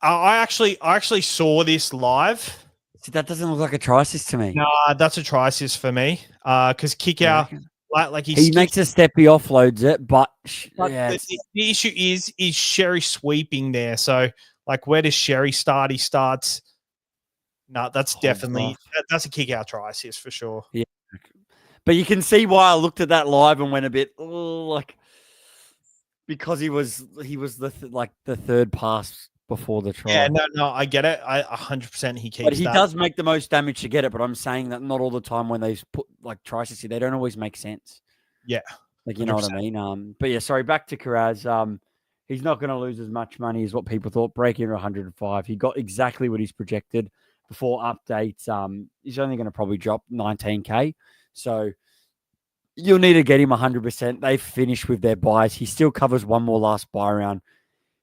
I actually saw this live. See, that doesn't look like a try assist to me. Nah, that's a try assist for me. Because kick out. Like he makes a step, he offloads it, but the issue is Sherry sweeping there. So, like, where does Sherry start? He starts. No, that's definitely that's a kick out try assist for sure. Yeah, but you can see why I looked at that live and went a bit because he was the third pass before the try. Yeah, no, I get it. 100% he keeps But he that. does make the most damage to get it. But I'm saying that not all the time when they put like Tracey, they don't always make sense. Yeah. Like, you know what I mean? But yeah, sorry, back to Kiraz. He's not going to lose as much money as what people thought. Breaking 105. He got exactly what he's projected before updates. He's only going to probably drop 19K. So you'll need to get him 100%. They finished with their buys. He still covers one more last buy round.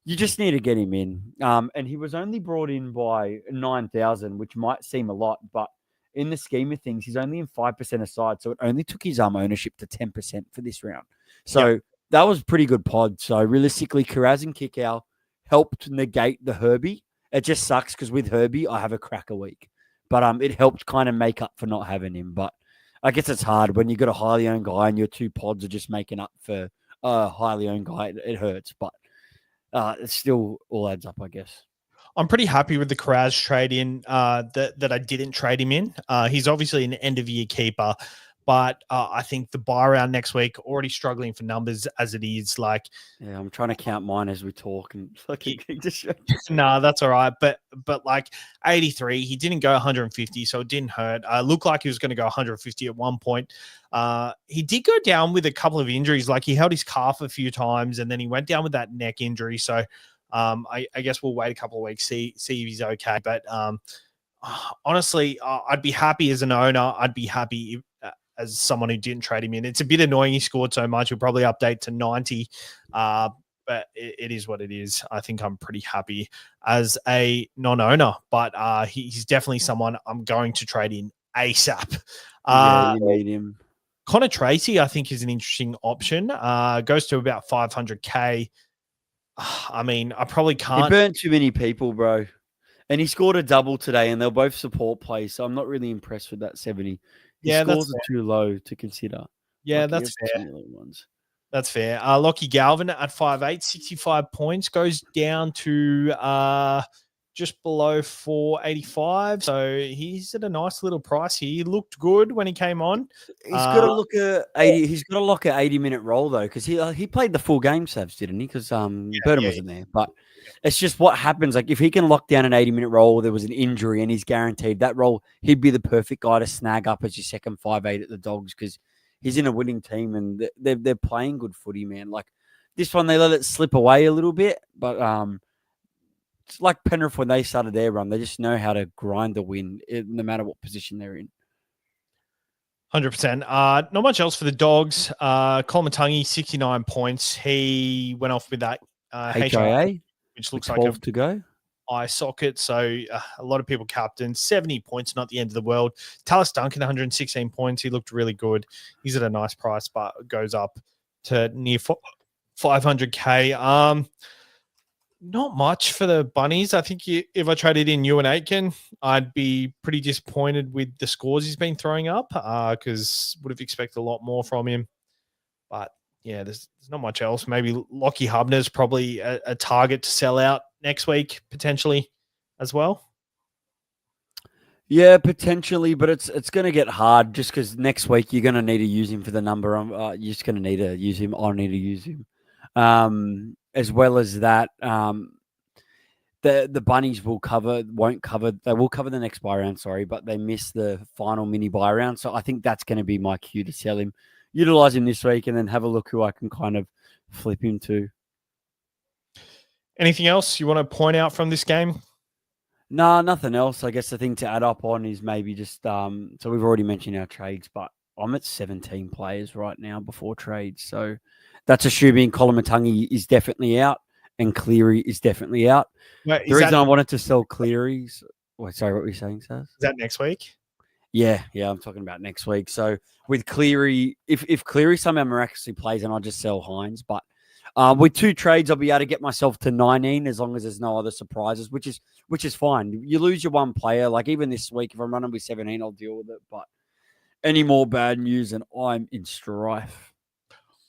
You just need to get him in. And he was only brought in by 9,000, which might seem a lot, but in the scheme of things, he's only in 5% aside. So it only took his ownership to 10% for this round. So that was pretty good pod. So realistically, Kiraz and Kickow helped negate the Herbie. It just sucks because with Herbie, I have a cracker week. But it helped kind of make up for not having him. But I guess it's hard when you got a highly owned guy and your two pods are just making up for a highly owned guy. It hurts, but it still all adds up, I guess. I'm pretty happy with the Kiraz trade in that I didn't trade him in. He's obviously an end of year keeper, but I think the buy round next week already struggling for numbers as it is. Like, yeah, I'm trying to count mine as we talk, and just no, that's all right. But like 83, he didn't go 150, so it didn't hurt. Looked like he was going to go 150 at one point. He did go down with a couple of injuries, like he held his calf a few times, and then he went down with that neck injury. So I guess we'll wait a couple of weeks, see if he's okay. But honestly, I'd be happy as an owner. I'd be happy if, as someone who didn't trade him in. It's a bit annoying he scored so much. He'll probably update to 90, but it is what it is. I think I'm pretty happy as a non-owner, but he's definitely someone I'm going to trade in ASAP. Yeah, you need him. Connor Tracey, I think, is an interesting option. Goes to about 500K. I mean, I probably can't. He burnt too many people, bro. And he scored a double today, and they're both support plays, so I'm not really impressed with that 70. His scores are too low to consider. Yeah, that's fair. Ones. That's fair. Lockie Galvin at 5'8", 65 points, goes down to just below 485. So he's at a nice little price. He looked good when he came on. He's got to look at 80. He's got to lock an 80-minute roll though, because he played the full game, Savs, didn't he? Because Burton wasn't there. But it's just what happens. Like if he can lock down an 80-minute roll, there was an injury, and he's guaranteed that roll. He'd be the perfect guy to snag up as your second 5'8" at the Dogs, because he's in a winning team and they're playing good footy, man. Like this one, they let it slip away a little bit, but it's like Penrith when they started their run. They just know how to grind the win, no matter what position they're in. 100%. Not much else for the Dogs. Koloamatangi, 69 points. He went off with that HIA, which looks 12 like a to go eye socket. So a lot of people captain. 70 points, not the end of the world. Tallis Duncan, 116 points. He looked really good. He's at a nice price, but goes up to near 500K. Not much for the Bunnies. I think if I traded in Ewan Aitken, I'd be pretty disappointed with the scores he's been throwing up because would have expected a lot more from him. But yeah, there's not much else. Maybe Lockie Hubner's probably a target to sell out next week, potentially as well. Yeah, potentially, but it's going to get hard just because next week you're going to need to use him for the number. You're just going to need to use him. I need to use him. As well as that, the Bunnies won't cover. They will cover the next buy round, but they miss the final mini buy round. So I think that's going to be my cue to sell him, utilize him this week, and then have a look who I can kind of flip him to. Anything else you want to point out from this game? No, nothing else. I guess the thing to add up on is maybe just so we've already mentioned our trades, but I'm at 17 players right now before trades. So that's assuming Koloamatangi is definitely out and Cleary is definitely out. Wait, the reason I wanted to sell Cleary's... Wait, sorry, what were you saying, Saz? Is that next week? Yeah, I'm talking about next week. So with Cleary, if Cleary somehow miraculously plays, then I'll just sell Hines. But with two trades, I'll be able to get myself to 19 as long as there's no other surprises, which is fine. You lose your one player. Like even this week, if I'm running with 17, I'll deal with it. But any more bad news and I'm in strife.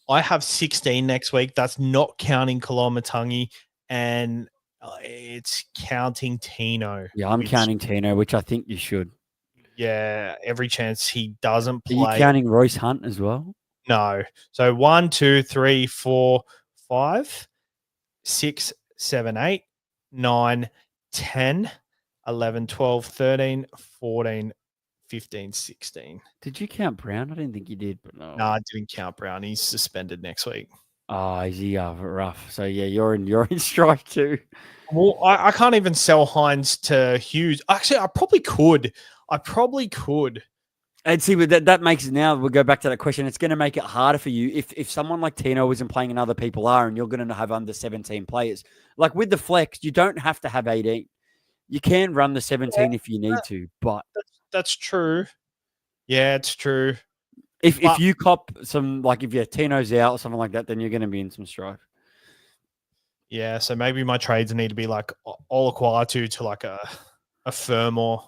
I have 16 next week. That's not counting Koloamatangi, and it's counting Tino. Yeah, I'm counting Tino, which I think you should. Yeah, every chance he doesn't play. Are you counting Royce Hunt as well? No. So 1, 2, 3, 4, 5, 6, 7, 8, 9, 10, 11, 12, 13, 14, 15, 16. Did you count Brown? I didn't think you did, but no. No, I didn't count Brown. He's suspended next week. Oh, is he rough? So yeah, you're in strike too. Well, I can't even sell Hines to Hughes. Actually, I probably could. And see, that makes it now. We'll go back to that question. It's going to make it harder for you if someone like Tino isn't playing and other people are, and you're going to have under 17 players. Like with the flex, you don't have to have 18. You can run the 17 if you need to, but that's true. Yeah, it's true. If you cop some, like if your Tino's out or something like that, then you're going to be in some strife. Yeah, so maybe my trades need to be like all Aquatu to like a firm or.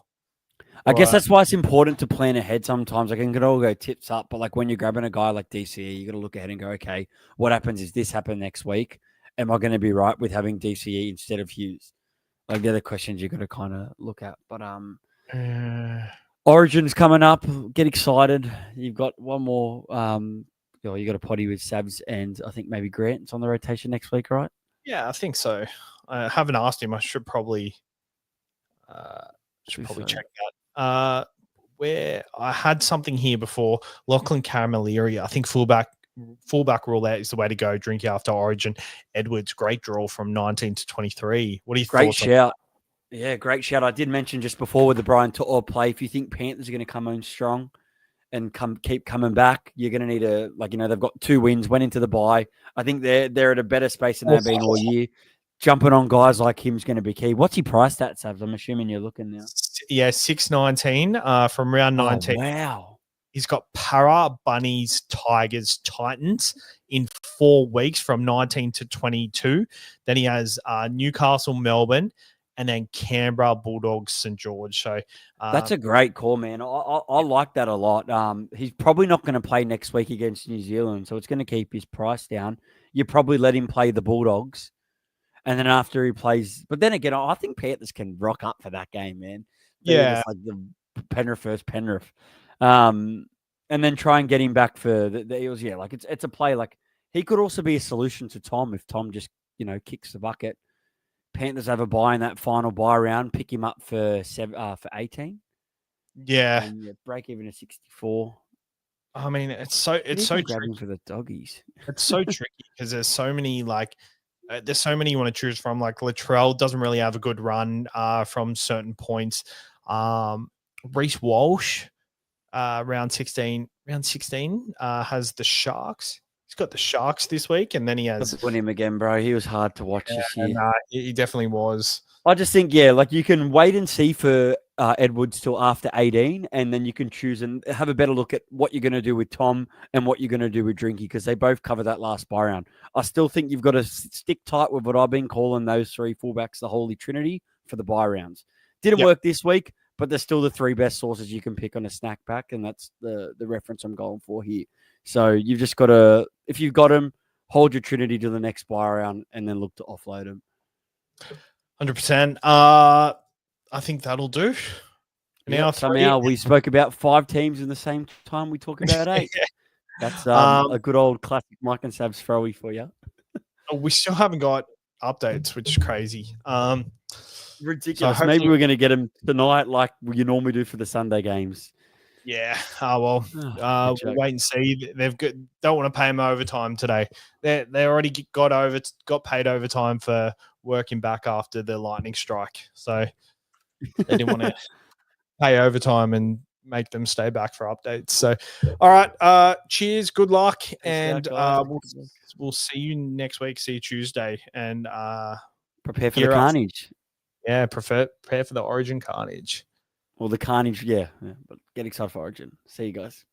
I guess that's why it's important to plan ahead sometimes. Like, it can all go tips up, but like when you're grabbing a guy like DCE, you got to look ahead and go, okay, what happens is this happen next week? Am I going to be right with having DCE instead of Hughes? Like, they're the questions you got to kind of look at. But Origin's coming up. Get excited. You've got one more. You got a potty with Sabs and I think maybe Grant's on the rotation next week, right? Yeah, I think so. I haven't asked him. I should probably check that. Where I had something here before, Lachlan Caramelleria. I think fullback rule out is the way to go. Drink after Origin. Edwards, great draw from 19 to 23. What do you think? Great shout. Yeah, great shout. I did mention just before with the Brian To'o play, if you think Panthers are going to come on strong and keep coming back, you're going to need they've got 2 wins, went into the bye. I think they're at a better space than they've been all year. Jumping on guys like him is going to be key. What's he priced at, Savs? I'm assuming you're looking now. Yeah, 6.19 from round 19. Oh, wow. He's got Para, Bunnies, Tigers, Titans in 4 weeks from 19 to 22. Then he has Newcastle, Melbourne, and then Canberra, Bulldogs, St. George. So that's a great call, man. I like that a lot. He's probably not going to play next week against New Zealand, so it's going to keep his price down. You probably let him play the Bulldogs. And then after he plays, but then again, I think Panthers can rock up for that game, man. It's like the Penrith versus Penrith. And then try and get him back for the Eels. Yeah, like it's a play. Like he could also be a solution to Tom if Tom just, kicks the bucket. Panthers have a bye in that final bye round, pick him up for 18. Yeah. And break even at 64. I mean, it's so tricky for the doggies. It's so tricky because there's so many you want to choose from. Like Latrell doesn't really have a good run from certain points. Reece Walsh, round 16 has the Sharks. He's got the Sharks this week, and then he has. Put him again, bro. He was hard to watch this year. He definitely was. I just think, you can wait and see for Edwards till after 18, and then you can choose and have a better look at what you're going to do with Tom and what you're going to do with Drinky, because they both cover that last bye round. I still think you've got to stick tight with what I've been calling those 3 fullbacks, the Holy Trinity, for the bye rounds. Didn't work this week, but they're still the 3 best sources you can pick on a snack pack, and that's the reference I'm going for here. So you've just got to, if you've got them, hold your Trinity to the next bye round and then look to offload them. 100%. I think that'll do. Now, somehow we spoke about 5 teams in the same time we talk about 8. That's a good old classic Mike and Sabs throwy for you. We still haven't got updates, which is crazy. Ridiculous. So maybe we're going to get them tonight like you normally do for the Sunday games. Yeah. We'll wait and see. Don't want to pay them overtime today. They already got paid overtime for working back after the lightning strike. So they didn't want to pay overtime and make them stay back for updates. So, all right. Cheers. Good luck. And we'll see you next week. See you Tuesday. And prepare for the carnage. Yeah. Prepare for the Origin carnage. Well, the carnage, yeah. But get excited for Origin. See you guys.